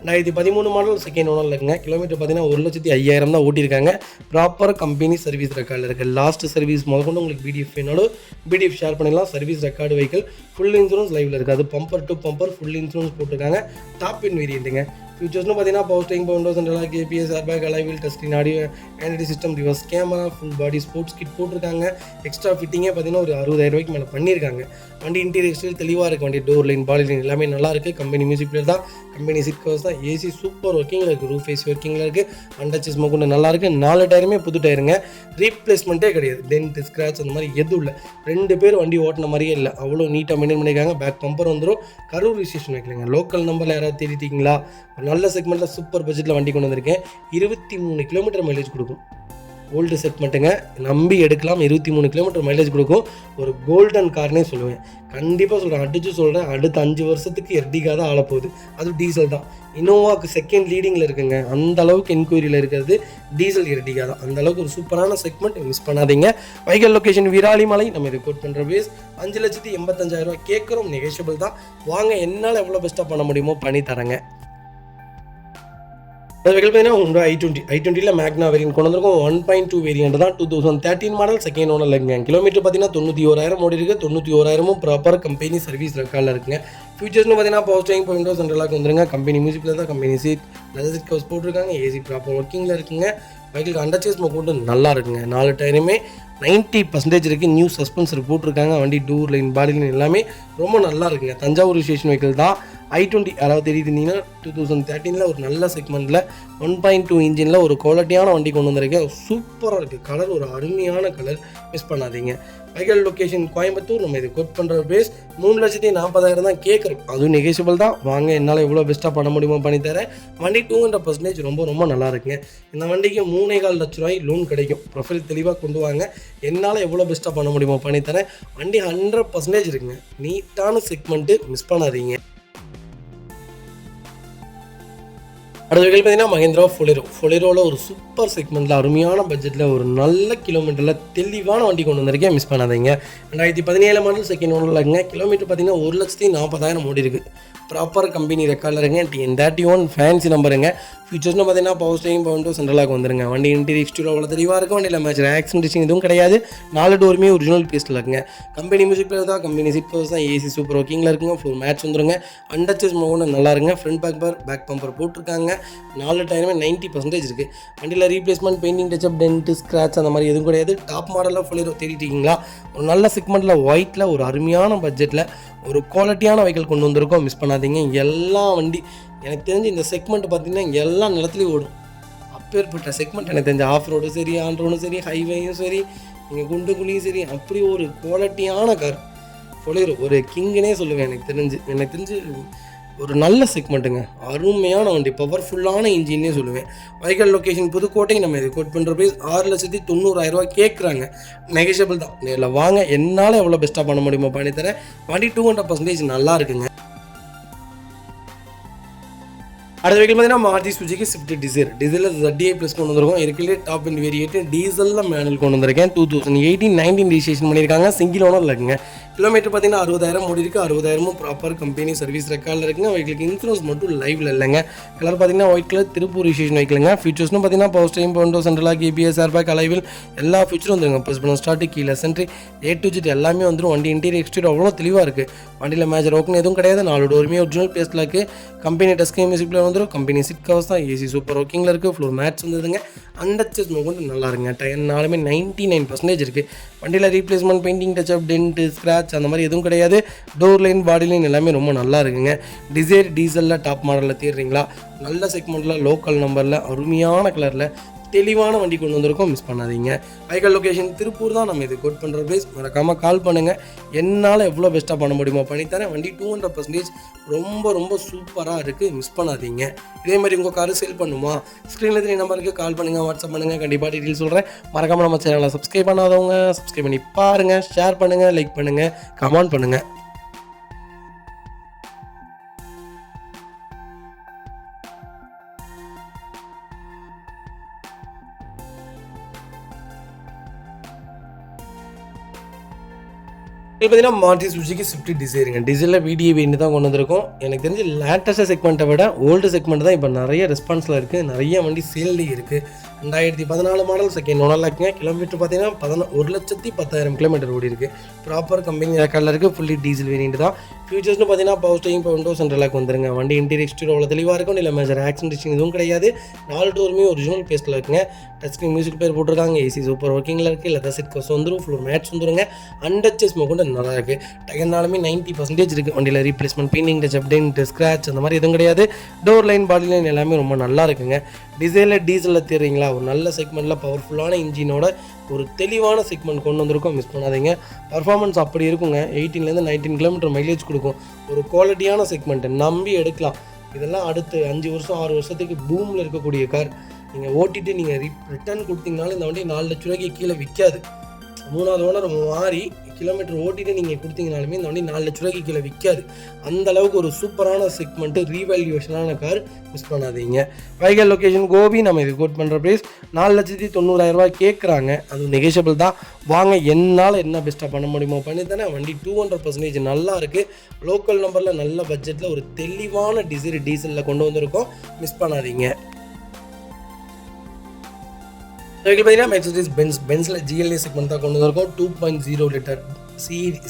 2013 மாடல் செகண்ட் ஓனரில் இருக்குங்க. கிலோமீட்டர் பார்த்தீங்கன்னா 1,05,000 தான் ஓட்டியிருக்காங்க. ப்ராப்பர் கம்பெனி சர்வீஸ் ரெக்கார்டில் இருக்குது. லாஸ்ட் சர்வீஸ் முதற்கொண்டு உங்களுக்கு PDF வேணாலும் PDF ஷேர் பண்ணிடலாம். Service record vehicle, full insurance லைவில் இருக்குது. அது bumper to bumper full insurance போட்டிருக்காங்க. டாப் அண்ட் வேரியன்ட்டுங்க. ஃபியூச்சர்ஸ்னு பார்த்தீங்கன்னா power steering, windows, central lock, ABS, airbag, alloy wheel, touch screen, audio android system, reverse camera, full body sports kit போட்டிருக்காங்க. Extra ஃபிட்டிங்கே பார்த்தீங்கன்னா ஒரு 60,000 மேலே பண்ணியிருக்காங்க. வண்டி இன்டீரியர் எக்ஸ்டீரியர் தெளிவாக இருக்குது. வண்டி டோர் லைன், பாடி லைன் எல்லாமே நல்லா இருக்குது. கம்பெனி மியூசிக் பிளேயர் தான், கம்பெனி சீட் கவர்ஸ் தான், AC சூப்பர் ஒர்க்கிங்கில் இருக்குது. ரூஃப் ஏசி ஒர்க்கிங்கில் இருக்குது. அண்டச்சஸ் மொக்கொண்டு நல்லா இருக்குது. 4 டயருமே புது டயருங்க. ரீப்ளேஸ்மெண்ட்டே கிடையாது. டென்ட், ஸ்க்ராட்ச் அந்த மாதிரி எதுவும் இல்லை. 2 பேர் வண்டி ஓட்டின மாதிரியே இல்லை, அவ்வளோ நீட்டாக மெயின்டைன் பண்ணியிருக்காங்க. பேக் பம்பர் வந்துடும். கரூர் ரிஜிஸ்ட்ரேஷன் வைக்கலைங்க. லோக்கல் நம்பரில் யாராவது தேடிட்டீங்களா? ஒரு நல்ல செக்மெண்ட்டில் சூப்பர் பட்ஜெட்டில் வண்டி கொண்டு வந்திருக்கேன். 23 கிலோமீட்டர் மைலேஜ் கொடுக்கும். ஓல்டு செக்மெண்ட்டுங்க, நம்பி எடுக்கலாம். 23 கிலோமீட்டர் மைலேஜ் கொடுக்கும். ஒரு கோல்டன் கார்னே சொல்லுவேன், கண்டிப்பாக சொல்கிறேன், அடித்து சொல்கிறேன். அடுத்த 5 வருஷத்துக்கு எர்டிகா தான் ஆளப்போகுது. அது டீசல் தான். இனோவாவுக்கு செகண்ட் லீடிங்கில் இருக்குங்க. அந்த அளவுக்கு என்கொயரியில் இருக்கிறது டீசல் எர்டிகா தான். அந்த அளவுக்கு ஒரு சூப்பரான செக்மெண்ட், மிஸ் பண்ணாதீங்க. Vehicle location Viralimalai. நம்ம இது கோட் பண்ணுற பேஸ் 5,85,000 கேட்குறோம், நெகோஷியபிள் தான். வாங்க, என்னால் எவ்வளோ பெஸ்ட்டாக பண்ண முடியுமோ பண்ணி தரேங்க. அது வெஹிக்கிள் பார்த்தீங்கன்னா ஹோண்டா i20 மேக்னா வேரியன்ட் கொண்டு வந்திருக்கோம். 1.2 வேரியன்ட் தான். 2013 மாடல் செகண்ட் ஓனரில் இருக்குங்க. கிலோமீட்டர் பார்த்தீங்கன்னா 91,000 ஓடி இருக்குது. 91,000 ப்ராப்பர் கம்பெனி சர்வீஸ் ரெக்கார்டில் இருக்குங்க. ஃபியூச்சர்ஸ்னு பார்த்தீங்கன்னா பவர் ஸ்டேரிங், விண்டோஸ், சென்ட்ரலாக் வந்துருங்க. கம்பெனி மியூசிக்கில் தான், company seat, leather seat covers போட்டிருக்காங்க. AC ப்ராப்பர் ஒர்க்கிங்கில் இருக்குங்க. வெஹிக்கிள் அண்டர்சேஸ் மொக்கொண்டு நல்லா இருக்குங்க. 4 டயருமே 90% இருக்குது. நியூ சஸ்பென்சர் போட்டிருக்காங்க. வண்டி டூர் லைன், பாடி லைன் எல்லாமே ரொம்ப நல்லா இருக்குங்க. தஞ்சாவூர் ஸ்டேஷன் வெஹிக்கிள் தான். i20 யாராவது தெரியுதுன்னா 2013 ஒரு நல்ல செக்மெண்ட்டில் 1.2 இன்ஜினில் ஒரு குவாலிட்டியான வண்டி கொண்டு வந்திருக்கேன். சூப்பராக இருக்குது. கலர் ஒரு அருமையான கலர், மிஸ் பண்ணாதீங்க. Vehicle location Coimbatore. நம்ம இது கோட் பண்ணுற பேஸ் 3,40,000 தான் கேட்குறோம், அதுவும் நெகோஷியபிள் தான். வாங்க, என்னால் எவ்வளோ பெஸ்ட்டாக பண்ண முடியுமோ பண்ணித்தரேன். வண்டி 200% ரொம்ப நல்லா இருக்குங்க. இந்த வண்டிக்கு 3,4 லட்ச ரூபாய் லோன் கிடைக்கும். ப்ரொஃபைல் தெளிவாக கொண்டு வாங்க, என்னால் எவ்வளோ பெஸ்ட்டாக பண்ண முடியுமோ பண்ணித்தரேன். வண்டி 100% இருக்குங்க. நீட்டான செக்மெண்ட்டு, மிஸ் பண்ணாதீங்க. அடுத்த வெஹிக்கிள் பார்த்தீங்கன்னா மஹேந்திரா ஃபொலிரோவில் ஒரு சூப்பர் செக்மெண்ட்டில் அருமையான பட்ஜெட்டில் ஒரு நல்ல கிலோமீட்டரில் தெளிவான வண்டி கொண்டு வந்திருக்கேன், மிஸ் பண்ணாதீங்க. 2017 மாடல் செகண்ட் ஓனரில் இருக்குங்க. கிலோமீட்டர் பார்த்தீங்கன்னா 1,40,000 ஓடி இருக்குது. ப்ராப்பர் கம்பெனி ரெக்கார்டில் இருங்க. TN31 fancy நம்பருங்க. ஃபியூச்சர்ஸ்னு பார்த்தீங்கன்னா பவர் ஸ்டேரிங், விண்டோஸ், சென்ட்ரலாக் வந்துருங்க. வண்டி இன்டீரியர் எக்ஸ்டீரியர் அவ்வளோ தெளிவாக இருக்கும். வண்டியில் மேட்ச் ஆக்சிடென்டேஷன் எதுவும் கிடையாது. 4 டோருமே ஒரிஜினல் பேஸ்ட்டில் இருக்குங்க. கம்பெனி மியூசிக் பிளேயர் தான், கம்பெனி சீட் கவர்ஸ் தான், AC சூப்பர் ஒர்க்கிங்கில் இருக்குங்க. ஃபுல் மேட்ச் வந்துருங்க. அண்டர்சேஸ் மோகன் நல்லா இருங்க. ஃப்ரண்ட் பேக் பம்பர் போட்டிருக்காங்க. 4 டயருமே 90% இருக்குது. வண்டியில் replacement, painting touch up, dent, scratch அந்த மாதிரி எதுவும் கிடையாது. டாப் மாடலில் ஃபுல்லி தேடிட்டீங்களா? ஒரு நல்ல செக்மெண்ட்டில் ஒயிட்டில் ஒரு அருமையான பட்ஜெட்டில் ஒரு குவாலிட்டியான வெஹிக்கிள் கொண்டு வந்திருக்கோம், மிஸ் பண்ணாதீங்க. எல்லா வண்டி எனக்கு தெரிஞ்சு இந்த செக்மெண்ட் பார்த்திங்கன்னா எல்லா நிலத்துலையும் ஓடும். அப்பேற்பட்ட செக்மெண்ட் எனக்கு தெரிஞ்ச ஆஃப் ரோடும் சரி, ஆன் ரோடும் சரி, ஹைவேயும் சரி, நீங்கள் குண்டுக்குழியும் சரி, அப்படி ஒரு குவாலிட்டியான கார். ஃபொலிரோ ஒரு கிங்குனே சொல்லுவேன். எனக்கு தெரிஞ்சு ஒரு நல்ல செக்மெண்ட்டுங்க. அருமையான வண்டி, பவர்ஃபுல்லான இன்ஜின்னே சொல்லுவேன். வைக்கல் லொக்கேஷன் புதுக்கோட்டை. நம்ம இது கோட் பண்ணுற ப்ரைஸ் 6,90,000 கேட்குறாங்க. நெகோஷியபிள் தான். நேரில் வாங்க, என்னால் எவ்வளோ பெஸ்ட்டாக பண்ண முடியுமோ பண்ணித்தரேன். வண்டி 200% நல்லா இருக்குங்க. அடுத்த வெஹிக்கிள் பார்த்தீங்கன்னா மாருதி சுஜுகி ஸ்விஃப்ட் டிசைர். டிசைரில் ZDI ப்ளஸ் கொண்டு வந்திருக்கோம். இருக்கிறே டாப் அண்ட் வேரியேட்டு டீசலில் மேனுவல் கொண்டு வந்திருக்கேன். 2018-19 ரிஜிஸ்ட்ரேஷன் பண்ணியிருக்காங்க. சிங்கிள் ஓனர் இருக்குங்க. கிலோமீட்டர் பார்த்தீங்கன்னா 60,000 ஓடி இருக்குது. 60,000 ப்ராப்பர் கம்பெனி சர்வீஸ் ரெக்கார்டில் இருக்குங்க. வெஹிக்கிளுக்கு இன்சூரன்ஸ் மட்டும் லைவில் இல்லைங்க. கலர் பார்த்தீங்கன்னா ஒயிட் கலர் திருப்பூர் ரிஜிஸ்ட்ரேஷன் வைக்கலங்க. ஃபீச்சர்ஸ்னு பார்த்தீங்கன்னா power steering, window central lock, ABS, airbag, alloy wheel எல்லா ஃபீச்சரும் வந்துருங்க. ப்ளஸ் பண்ண start keyless sentry A to Z எல்லாமே வந்துடும். வண்டி இன்டீரியர் எக்ஸ்டீரியர் அவ்வளோ தெளிவாக இருக்குது. வண்டியில் மேஜர் ஓக்கன் எதுவும் கிடையாது. 4 டோருமே ஒரிஜினல் பேஸ்டில் இருக்குது. கம்பெனி டஸ்கிங் மியூசிக்கில் வந்துடும். கம்பெனி சிட் கவர்ஸ் தான். AC சூப்பர் ஒர்க்கிங்கில் இருக்குது. Floor match வந்துதுங்க. அண்டர்ச்சஸ் கொண்டு நல்லா இருக்குங்க. டயர்னாலுமே 99% இருக்குது. வண்டியில் replacement, painting, touch up, dent, scratch அந்த மாதிரி எதுவும் கிடையாது. டோர் லைன், பாடி லைன் எல்லாமே ரொம்ப நல்லா இருக்குங்க. டிசைர் டீசலில் டாப் மாடலில் தேடுறீங்களா? நல்ல செக்மெண்ட்டில், லோக்கல் நம்பரில், அருமையான கலரில் தெளிவான வண்டி கொண்டு வந்திருக்கோம். மிஸ் பண்ணாதீங்க. வைக்கல் லொக்கேஷன் திருப்பூர் தான். நம்ம இது கோட் பண்ணுற ப்ரைஸ். மறக்காமல் கால் பண்ணுங்கள். என்னால் எவ்வளோ பெஸ்ட்டாக பண்ண முடியுமோ பண்ணித்தரேன். வண்டி 200% ரொம்ப ரொம்ப சூப்பராக இருக்குது. மிஸ் பண்ணாதீங்க. இதே மாதிரி உங்கள் காரு சேல் பண்ணுமா? ஸ்க்ரீனில் 3 நம்பருக்கு கால் பண்ணுங்கள், வாட்ஸ்அப் பண்ணுங்கள். கண்டிப்பாக டீட்டெயில் சொல்கிறேன். மறக்காமல் நம்ம சேனலை சப்ஸ்கிரைப் பண்ணாதவங்க சப்ஸ்கிரைப் பண்ணி பாருங்கள். ஷேர் பண்ணுங்கள், லைக் பண்ணுங்கள், கமெண்ட் பண்ணுங்கள். இப்போ பார்த்தீங்கன்னா மாருதி சுஜுகி ஸ்விஃப்ட் டிசைருங்க. டிசைரில் VDI வேண்டி தான் கொண்டு வந்திருக்கோம். எனக்கு தெரிஞ்சு லேட்டஸ்ட் செக்மெண்ட்டை விட ஓல்டு செக்மெண்ட் தான் இப்போ நிறைய ரெஸ்பான்ஸில் இருக்குது. நிறைய வண்டி சேல்லே இருக்குது. 2014 மாடல் செகண்ட் ஓனரில் இருக்குங்க. கிலோமீட்டர் பார்த்தீங்கன்னா 1,10,000 கிலோமீட்டர் ஓடி இருக்குது. ப்ராப்பர் கம்பெனி ரெக்கார்டில் இருக்குது. ஃபுல்லி டீசல் வேரியண்ட் தான். ஃபியூச்சர்ஸ்னு பார்த்தீங்கன்னா பவர் ஸ்டீரிங், விண்டோ சென்ட்ரலாக வந்துருங்க. வண்டி இன்டீரியர் எக்ஸ்டீரியர் அவ்வளோ தெளிவாக இருக்கும். இல்லை மேஜர் ஆக்சிடென்ட் எதுவும் கிடையாது. 4 டோருமே ஒரிஜினல் பேஸ்ட்டில் இருக்குங்க. டச் ஸ்க்ரீன் மியூசிக் பேர் போட்டிருக்காங்க. AC சூப்பர் ஒர்க்கிங்கில் இருக்குது. லெதர் சீட் கவர்ஸ் வந்துடும். ஃப்ளோர் மேட்ச் வந்துருங்க. அண்டர்ச்சஸ் கொண்டு நல்லா இருக்குது. டயர்னாலுமே 90% இருக்குது. வண்டியில் replacement, painting, touch up, dent, scratch அந்த மாதிரி எதுவும் கிடையாது. டோர் லைன், பாடி லைன் எல்லாமே ரொம்ப நல்லா இருக்குங்க. டீசலில் தேடுறீங்களா? ஒரு நல்ல செக்மெண்ட்டில் பவர்ஃபுல்லான இன்ஜினோட ஒரு தெளிவான செக்மெண்ட் கொண்டு வந்திருக்கோம். மிஸ் பண்ணாதீங்க. பர்ஃபார்மன்ஸ் அப்படி இருக்குங்க. 18 19 கிலோமீட்டர் மைலேஜ் கொடுக்கும். ஒரு குவாலிட்டியான செக்மெண்ட்டை நம்பி எடுக்கலாம். இதெல்லாம் அடுத்து 5 வருஷம் 6 வருஷத்துக்கு பூமில் இருக்கக்கூடிய கார். நீங்கள் ஓட்டிட்டு நீங்கள் ரிட்டர்ன் கொடுத்தீங்கனாலும் இந்த வண்டி 4 லட்ச ரூபாய்க்கு கீழே விற்காது. 3வது ஓனர் மாறி கிலோமீட்டர் ஓட்டிட்டு நீங்கள் கொடுத்தீங்கனாலுமே இந்த வண்டி 4 லட்ச ரூபாய்க்கு கீழே விற்காது. அந்த அளவுக்கு ஒரு சூப்பரான செக்மெண்ட்டு, ரீவேல்யூவேஷனான கார். மிஸ் பண்ணாதீங்க. வைக்கல் லொக்கேஷன் கோபி. நம்ம இது கோட் பண்ணுற ப்ரைஸ் 4,90,000 கேட்குறாங்க. அது நெகோஷியபிள் தான். வாங்க, என்னால் என்ன பெஸ்ட்டாக பண்ண முடியுமோ பண்ணி தானே. வண்டி 200% நல்லா இருக்குது. லோக்கல் நம்பரில் நல்ல பட்ஜெட்டில் ஒரு தெளிவான டீசலில் கொண்டு வந்திருக்கோம். மிஸ் பண்ணாதீங்க. வெஹிக்கிள் பார்த்தீங்கன்னா மெர்சிடிஸ் பென்ஸில் GLA செக்மெண்ட் தான் கொண்டு வந்திருக்கோம். 2.0 லிட்டர்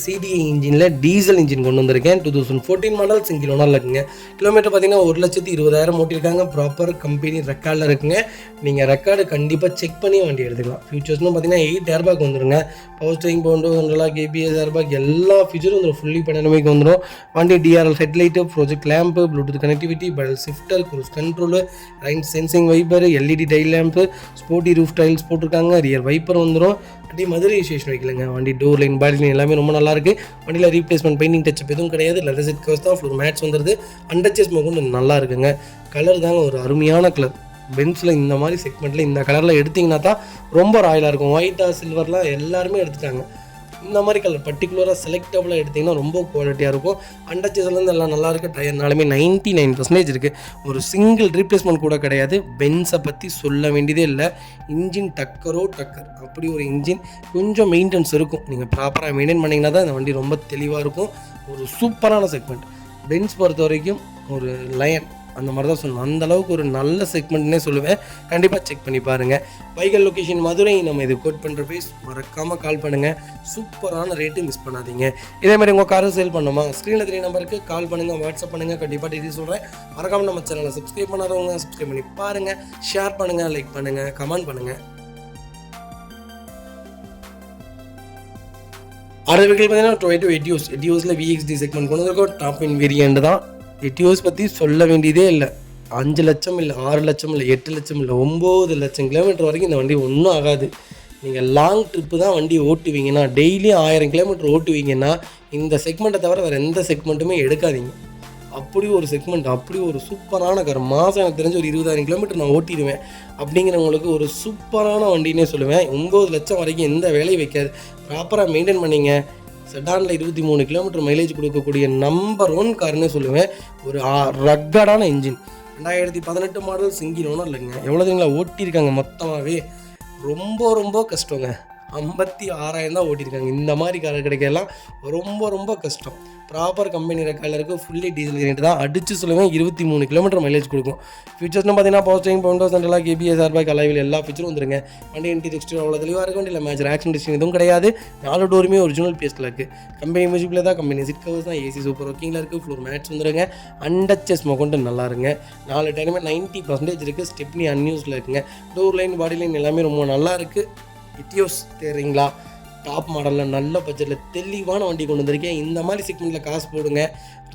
CDI இன்ஜினில் டீசல் இன்ஜின் கொண்டு வந்திருக்கேன். 2014 மாடல் சிங்கிள் ஓனரில் இருக்குங்க. கிலோமீட்டர் பார்த்தீங்கன்னா 1,20,000 ஓட்டியிருக்காங்க. ப்ராப்பர் கம்பெனி ரெக்கார்டில் இருக்குங்க. நீங்கள் ரெக்கார்டு கண்டிப்பாக செக் பண்ணி வண்டி எடுத்துக்கலாம். ஃபியூச்சர்ஸ்னு பார்த்தீங்கன்னா 8 ஏர்பேக் வந்துருங்க. Power steering, window central lock, ABS, airbag எல்லா ஃபீச்சரும் வந்துடும். ஃபுல்லி பெனாமிக் வந்துடும். வண்டி DRL headlight, project lamp, Bluetooth connectivity, paddle shifter, cruise control, rain sensing wiper, LED tail lamp, sporty roof tiles போட்டிருக்காங்க. ரியர் வைப்பர் வந்துடும். வண்டி மதுரை ஸ்டேஷன் வைக்கலங்க. வண்டி டோர் லைன், பாடி line எல்லாமே ரொம்ப நல்லா இருக்குது. வண்டியில் ரீப்ளேஸ்மெண்ட், பெயிண்டிங், டச்சப் எதுவும் கிடையாது. லெதர் சீட் கவர்ஸ் தான். ஃப்ளோர் மேட்ச் வந்துடுது. அண்டர்ச்சஸ் கொண்டு நல்லா இருக்குங்க. கலர் தாங்க ஒரு அருமையான கலர். பென்ஸில் இந்த மாதிரி செக்மெண்ட்டில் இந்த கலரில் எடுத்திங்கன்னா தான் ரொம்ப ராயலாக இருக்கும். ஒயிட்டாக, சில்வர்லாம் எல்லாருமே எடுத்துட்டாங்க. இந்த மாதிரி கலர் பர்டிகுலராக செலக்டபுளாக எடுத்திங்கன்னா ரொம்ப குவாலிட்டியாக இருக்கும். அண்டர்ச்சஸ்லேருந்து எல்லாம் நல்லா இருக்குது. டயர்னாலுமே 99% இருக்குது. ஒரு சிங்கிள் ரீப்ளேஸ்மெண்ட் கூட கிடையாது. பென்ஸை பற்றி சொல்ல வேண்டியதே இல்லை. இன்ஜின் டக்கர். அப்படி ஒரு இன்ஜின். கொஞ்சம் மெயின்டெனன்ஸ் இருக்கும். நீங்கள் ப்ராப்பராக மெயின்டைன் பண்ணிங்கன்னா தான் இந்த வண்டி ரொம்ப தெளிவாக இருக்கும். ஒரு சூப்பரான செக்மெண்ட். பென்ஸ் பொறுத்த வரைக்கும் ஒரு லயன் அந்த மாதிரி தான் சொல்லணும். அந்தளவுக்கு ஒரு நல்ல செக்மெண்ட்னே சொல்லுவேன். கண்டிப்பாக செக் பண்ணி பாருங்கள். வைக்கல் லொக்கேஷன் மதுரை. நம்ம இது கோட் பண்ணுற ப்ரைஸ். மறக்காமல் கால் பண்ணுங்கள். சூப்பரான ரேட்டு. மிஸ் பண்ணாதீங்க. இதே மாதிரி உங்கள் காரை சேல் பண்ணுமா? ஸ்க்ரீனில் 3 நம்பருக்கு கால் பண்ணுங்கள், வாட்ஸ்அப் பண்ணுங்கள். கண்டிப்பாக டீட்டெயில் சொல்கிறேன். மறக்காமல் நம்ம சேனலை சப்ஸ்கிரைப் பண்ணாதவங்க சப்ஸ்கிரைப் பண்ணி பாருங்கள். ஷேர் பண்ணுங்கள், லைக் பண்ணுங்கள், கமெண்ட் பண்ணுங்கள். அடுத்த வெஹிக்கிள் பார்த்தீங்கன்னா Toyota எட்டியோஸில் VXD செக்மெண்ட் கொண்டு வந்திருக்கோம். டாப் இன் வேரியண்ட் தான். எட்டியோஸ் பற்றி சொல்ல வேண்டியதே இல்லை. 5 லட்சம் இல்லை, 6 லட்சம் இல்லை, 8 லட்சம் இல்லை, 9 லட்சம் கிலோமீட்டர் வரைக்கும் இந்த வண்டி ஒன்றும் ஆகாது. நீங்கள் லாங் ட்ரிப்பு தான் வண்டி ஓட்டுவீங்கன்னா, டெய்லி 1000 கிலோமீட்டர் ஓட்டுவீங்கன்னா இந்த செக்மெண்ட்டை தவிர வேறு எந்த செக்மெண்ட்டுமே எடுக்காதீங்க. அப்படி ஒரு செக்மெண்ட், அப்படி ஒரு சூப்பரான கார். மாதம் எனக்கு தெரிஞ்ச ஒரு 20,000 கிலோமீட்டர் நான் ஓட்டிடுவேன் அப்படிங்கிறவங்களுக்கு ஒரு சூப்பரான வண்டினே சொல்லுவேன். 9 லட்சம் வரைக்கும் எந்த வேலையும் வைக்காது. ப்ராப்பராக மெயின்டைன் பண்ணிங்க. செடானில் 23 கிலோமீட்டர் மைலேஜ் கொடுக்கக்கூடிய நம்பர் 1 கார்னே சொல்லுவேன். ஒரு ரக்கடான இன்ஜின், 2018 மாடல், சிங்கிள் ஓனர் இல்லைங்க. எவ்வளோ தெரியுங்களா ஓட்டியிருக்காங்க மொத்தமாகவே? ரொம்ப ரொம்ப கஷ்டங்க. 56,000 தான் ஓட்டியிருக்காங்க. இந்த மாதிரி கார் கிடைக்கலாம் ரொம்ப ரொம்ப கஷ்டம். ப்ராப்பர் கம்பெனி ரெக்கார்டில் இருக்குது. ஃபுல்லி டீசல் ரேட் தான். அடித்து சொல்லுவேன் 23 கிலோமீட்டர் மைலேஜ் கொடுக்கும். ஃபீச்சர்ஸ்னு பார்த்தீங்கன்னா பவர் ஸ்டீரிங், பவுண்டர் சென்ட்ரலாக, கேபிஎஸ், ஏர்பேக், அலாய்வில் எல்லா ஃபீச்சரும் வந்துருங்க. வண்டி இன்டீரியர் எக்ஸ்டீரியர் அவ்வளோ தெளிவாக இருக்கும். இல்லை மேஜர் ஆக்சிடென்ட் எதுவும் கிடையாது. 4 டோருமே ஒரிஜினல் பேஸ்ட்டில் இருக்குது. கம்பெனி மியூசிக்கில் தான், கம்பெனி சீட் கவர்ஸ் தான், ஏசி சூப்பர் ஒர்க்கிங்கில் இருக்குது. ஃப்ளோர் மேட்ச் வந்துருங்க. அண்டச்சஸ் கொண்டு நல்லா இருங்க. 4 டைமே 90% இருக்குது. ஸ்டெப்னி அன்யூஸில் இருக்குங்க. டோர் லைன், பாடி லைன் எல்லாமே ரொம்ப நல்லா இருக்குது. இட்டியோஸ் தெரியுங்களா, டாப் மாடலில் நல்ல பட்ஜெட்டில் தெளிவான வண்டி கொண்டு வந்திருக்கேன். இந்த மாதிரி செக்மெண்ட்டில் காசு போடுங்க.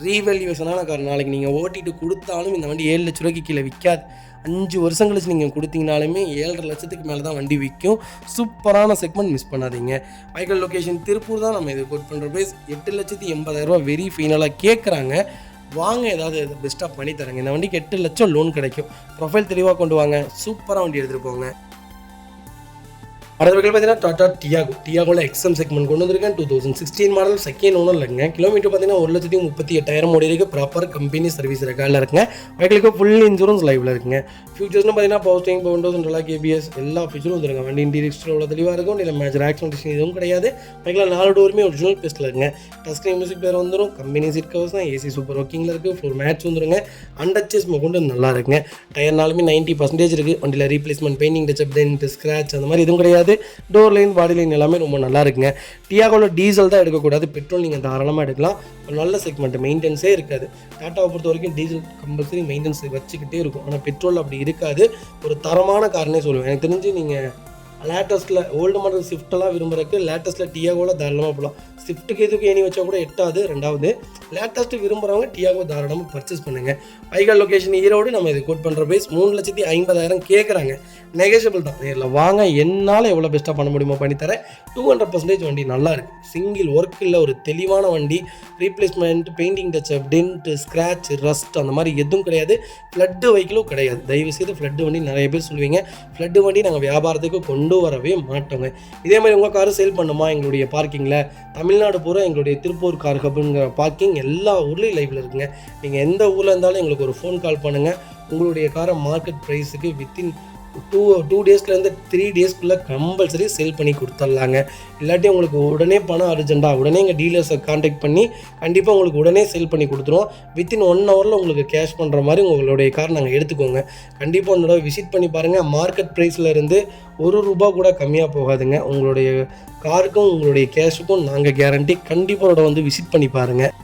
ரீவேல்யூவேஷனான கார். நாளைக்கு நீங்கள் ஓட்டிட்டு கொடுத்தாலும் இந்த வண்டி 7 லட்ச ரூபாய்க்கு கீழே விற்காது. 5 வருஷம் கழிச்சு நீங்கள் கொடுத்தீங்கனாலுமே 7.5 லட்சத்துக்கு மேலே தான் வண்டி விற்கும். சூப்பரான செக்மெண்ட், மிஸ் பண்ணாதீங்க. வைக்கல் லொக்கேஷன் திருப்பூர் தான். நம்ம இது கோட் பண்ணுற ப்ரைஸ் 8,80,000 வெரி ஃபைனலாக கேட்குறாங்க. வாங்க, ஏதாவது பெஸ்ட்டாக பண்ணி தரேங்க. இந்த வண்டிக்கு 8 லட்சம் லோன் கிடைக்கும். ப்ரொஃபைல் தெளிவாக கொண்டு வாங்க. சூப்பராக வண்டி எடுத்துகிட்டு போங்க. அடுத்த வகையில் பார்த்தீங்கன்னா டாடா டியாகோவில் எக்ஸ்எம் செக்மெண்ட் கொண்டு வந்திருக்கேன். 2016 மாடல், செகண்ட் ஓனர் இல்லைங்க. கிலோமீட்டர் பார்த்தீங்கன்னா 1,38,000 ஓடி இருக்குது. ப்ராப்பர் கம்பெனி சர்வீஸ் ரெக்கார்டில் இருக்குங்க. வகைகளுக்கு ஃபுல் இன்சூரன்ஸ் லைவில் இருக்குங்க. ஃபியூச்சர்ஸ்னு பார்த்தீங்கன்னா power steering, power window central lock, KBS எல்லா ஃபீச்சரும் வந்துருங்க. வண்டி இன்டீரியர் எக்ஸ்டீரியர் அவ்வளோ தெளிவாக இருக்கும். இல்லை மேஜர் ஆக்சிடென்ட் எதுவும் கிடையாது. வகையில் 4 டோருமே ஒரிஜினல் பேஸ்ட்டில் இருக்குங்க. டச் ஸ்க்ரீன் மியூசிக் பேர் வந்துடும். கம்பெனி சீட் கவர்ஸ் தான், ஏசி சூப்பர் ஒர்க்கிங்கில் இருக்குது. ஃப்ளோர் மேட்ச் வந்துருங்க. அண்டச்சஸ் கொண்டு நல்லா இருக்குங்க. டயர்னாலுமே 90% இருக்குது. வண்டியில் replacement, painting, touch up, dent, scratch அந்த மாதிரி எதுவும் கிடையாது. டோர் லைன், பாடி லைன் எல்லாமே ரொம்ப நல்லா இருக்குங்க. டியாகோவில் டீசல் தான் எடுக்கக்கூடாது. பெட்ரோல் நீங்கள் தாராளமாக எடுக்கலாம். ஒரு நல்ல செக்மெண்ட், மெயின்டெனன்ஸே இருக்காது. டாட்டாவை பொறுத்த வரைக்கும் டீசல் கம்பல்சரி மெயின்டெனன்ஸ் வச்சுக்கிட்டே இருக்கும். ஆனால் பெட்ரோல் அப்படி இருக்காது. ஒரு தரமான கார்னே சொல்லுவேன். எனக்கு தெரிஞ்சு நீங்கள் லேட்டஸ்ட்டில் ஓல்டு மாடல் ஸ்விஃப்டெல்லாம் விரும்புறதுக்கு லேட்டஸ்ட்டில் டியாகோவில் தாராளமாக போகலாம். ஸ்விஃப்ட்டுக்கு எதுக்கு ஏணி வச்சா கூட எட்டாவது. ரெண்டாவது லேட்டஸ்ட்டு விரும்புகிறவங்க டியாகோ தாராளமாக பர்ச்சேஸ் பண்ணுங்கள். வைக்கல் லொக்கேஷன் ஈரோடு. நம்ம இது கோட் பண்ணுற ப்ரைஸ் 3,50,000 கேட்குறாங்க. நெகோஷியபிள் தான். நேரில் வாங்க, என்னால் எவ்வளோ பெஸ்ட்டாக பண்ண முடியுமோ பண்ணித்தரேன். 200% வண்டி நல்லா இருக்குது. சிங்கிள் ஒர்க் இல்லை, ஒரு தெளிவான வண்டி. Replacement, painting touch-up, tent, scratch, rust அந்த மாதிரி எதுவும் கிடையாது. ஃப்ளட்டு வைக்கலும் கிடையாது. தயவுசெய்து ஃப்ளட்டு வண்டி நிறைய பேர் சொல்லுவீங்க. ஃப்ளட்டு வண்டி நாங்கள் வியாபாரத்துக்கு கொண்டு வரவே மாட்டோங்க. இதே மாதிரி உங்கள் காரு சேல் பண்ணுமா, எங்களுடைய பார்க்கிங்கில் தமிழ்நாடு பூரா எங்களுடைய திருப்பூர் கார் ஹப்ங்கிற பார்க்கிங் எல்லா ஊர்லேயும் லைவில் இருக்குங்க. நீங்கள் எந்த ஊரில் இருந்தாலும் எங்களுக்கு ஒரு ஃபோன் கால் பண்ணுங்கள். உங்களுடைய காரை மார்க்கெட் ப்ரைஸுக்கு வித்தின் 2 டேஸ்லேருந்து 3 டேஸ்க்குள்ளே கம்பல்சரி சேல் பண்ணி கொடுத்துட்லாங்க. இல்லாட்டி உங்களுக்கு உடனே பணம் அர்ஜென்ட்டாக உடனே எங்கள் டீலர்ஸை கான்டாக்ட் பண்ணி கண்டிப்பாக உங்களுக்கு உடனே சேல் பண்ணி கொடுத்துருவோம். வித்தின் 1 ஹவரில் உங்களுக்கு கேஷ் பண்ணுற மாதிரி உங்களுடைய கார் நாங்கள் எடுத்துக்கோங்க. கண்டிப்பாக உன்னோட விசிட் பண்ணி பாருங்கள். மார்க்கெட் ப்ரைஸில் இருந்து ₹1 கூட கம்மியாக போகாதுங்க. உங்களுடைய காருக்கும் உங்களுடைய கேஷுக்கும் நாங்கள் கேரண்டி. கண்டிப்பாக வந்து விசிட் பண்ணி பாருங்கள்.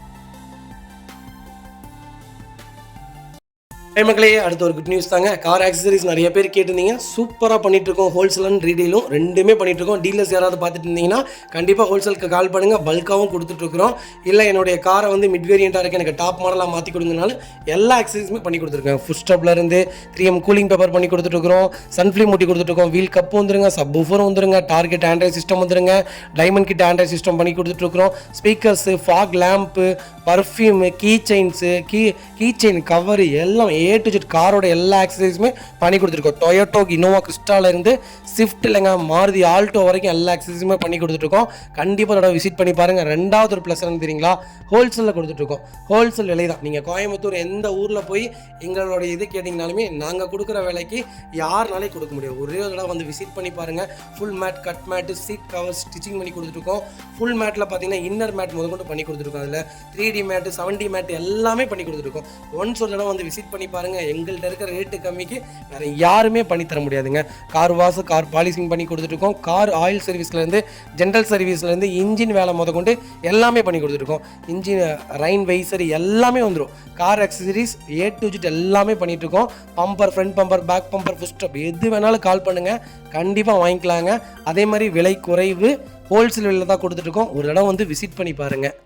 மக்களே, அடுத்த ஒரு குட் நியூஸ் தாங்க. கார் ஆக்சசரிஸ் நிறைய பேர் கேட்டிருந்தீங்க. சூப்பராக பண்ணிகிட்ருக்கோம். ஹோல்சேல் அண்ட் ரீடெயிலும் ரெண்டுமே பண்ணிகிட்ருக்கோம். டீலர்ஸ் யாராவது பார்த்துட்டு இருந்தீங்கன்னா கண்டிப்பாக ஹோல்சேலுக்கு கால் பண்ணுங்கள். பல்காகவும் கொடுத்துட்ருக்குறோம். இல்லை என்னுடைய காரை வந்து மிட் வேரியண்ட்டாக இருக்குது, எனக்கு டாப் மாடலாக மாற்றி கொடுங்கனாலும் எல்லா ஆக்சசரிஸுமே பண்ணி கொடுத்துருக்கேன். ஃபுட் ஸ்டாப்லேருந்து 3M கூலிங் பேப்பர் பண்ணி கொடுத்துட்ருக்குறோம். சன்ஃப்ளீம் மூட்டி கொடுத்துட்ருக்கோம். வீல் கப்பு வந்துருங்க, சப் ஊஃபரும் வந்துருங்க, டார்கெட் ஆண்ட்ராய்ட் சிஸ்டம் வந்துருங்க, டைமண்ட் கிட் ஆண்ட்ராய்ட் சிஸ்டம் பண்ணி கொடுத்துட்ருக்குறோம். Speakers, fog lamp, perfume, key chains, key chain cover எல்லாம் A to Z காரோட எல்லா ஆக்சசரிஸுமே பண்ணி கொடுத்துருக்கோம். டொயோட்டோ இனோவா கிறிஸ்டாலேருந்து ஸ்விஃப்ட் இல்லைங்க, மாருதி ஆல்டோ வரைக்கும் எல்லா ஆக்சசரிஸுமே பண்ணி கொடுத்துட்ருக்கோம். கண்டிப்பாக அதோட விசிட் பண்ணி பாருங்கள். ரெண்டாவது ஒரு ப்ளஸ் என்ன தெரியுங்களா, ஹோல்சேலில் கொடுத்துட்ருக்கோம். ஹோல்சேல் விலை தான். நீங்கள் கோயம்புத்தூர் எந்த ஊரில் போய் எங்களோட இது கேட்டிங்கனாலுமே நாங்கள் கொடுக்குற விலைக்கு யாருனாலே கொடுக்க முடியும். ஒரே தடவை வந்து விசிட் பண்ணி பாருங்கள். Full mat, cut mat, seat cover stitching பண்ணி கொடுத்துருக்கோம். ஃபுல் மேட்டில் பார்த்தீங்கன்னா இன்னர் மேட் முதற்கொண்டு பண்ணி கொடுத்துருக்கோம். அதில் 3D மேட்டு, 7D மேட்டு எல்லாமே பண்ணி கொடுத்துருக்கோம். ஒன்ஸ் ஒரு தடவை வந்து விசிட் பண்ணி பாருங்கள். எங்கள்கிட்ட இருக்கிற ரேட்டு கம்மிக்கு வேறு யாருமே பண்ணி தர முடியாதுங்க. கார் வாஷ், கார் பாலிசிங் பண்ணி கொடுத்துட்ருக்கோம். கார் ஆயில் சர்வீஸ்லேருந்து, ஜென்ரல் சர்வீஸ்லேருந்து, இன்ஜின் வேலை முதற்கொண்டு எல்லாமே பண்ணி கொடுத்துருக்கோம். இன்ஜின் ரைன் வைசர் எல்லாமே வந்துடும். Car accessories A to Z எல்லாமே பண்ணிகிட்ருக்கோம். Bumper, front bumper, back bumper, foot step எது வேணாலும் கால் பண்ணுங்கள். கண்டிப்பாக வாங்கிக்கலாங்க. அதே மாதிரி விலை குறைவு, ஹோல்சேல் விலையில் தான் கொடுத்துட்ருக்கோம். ஒரு இடம் வந்து விசிட் பண்ணி பாருங்கள்.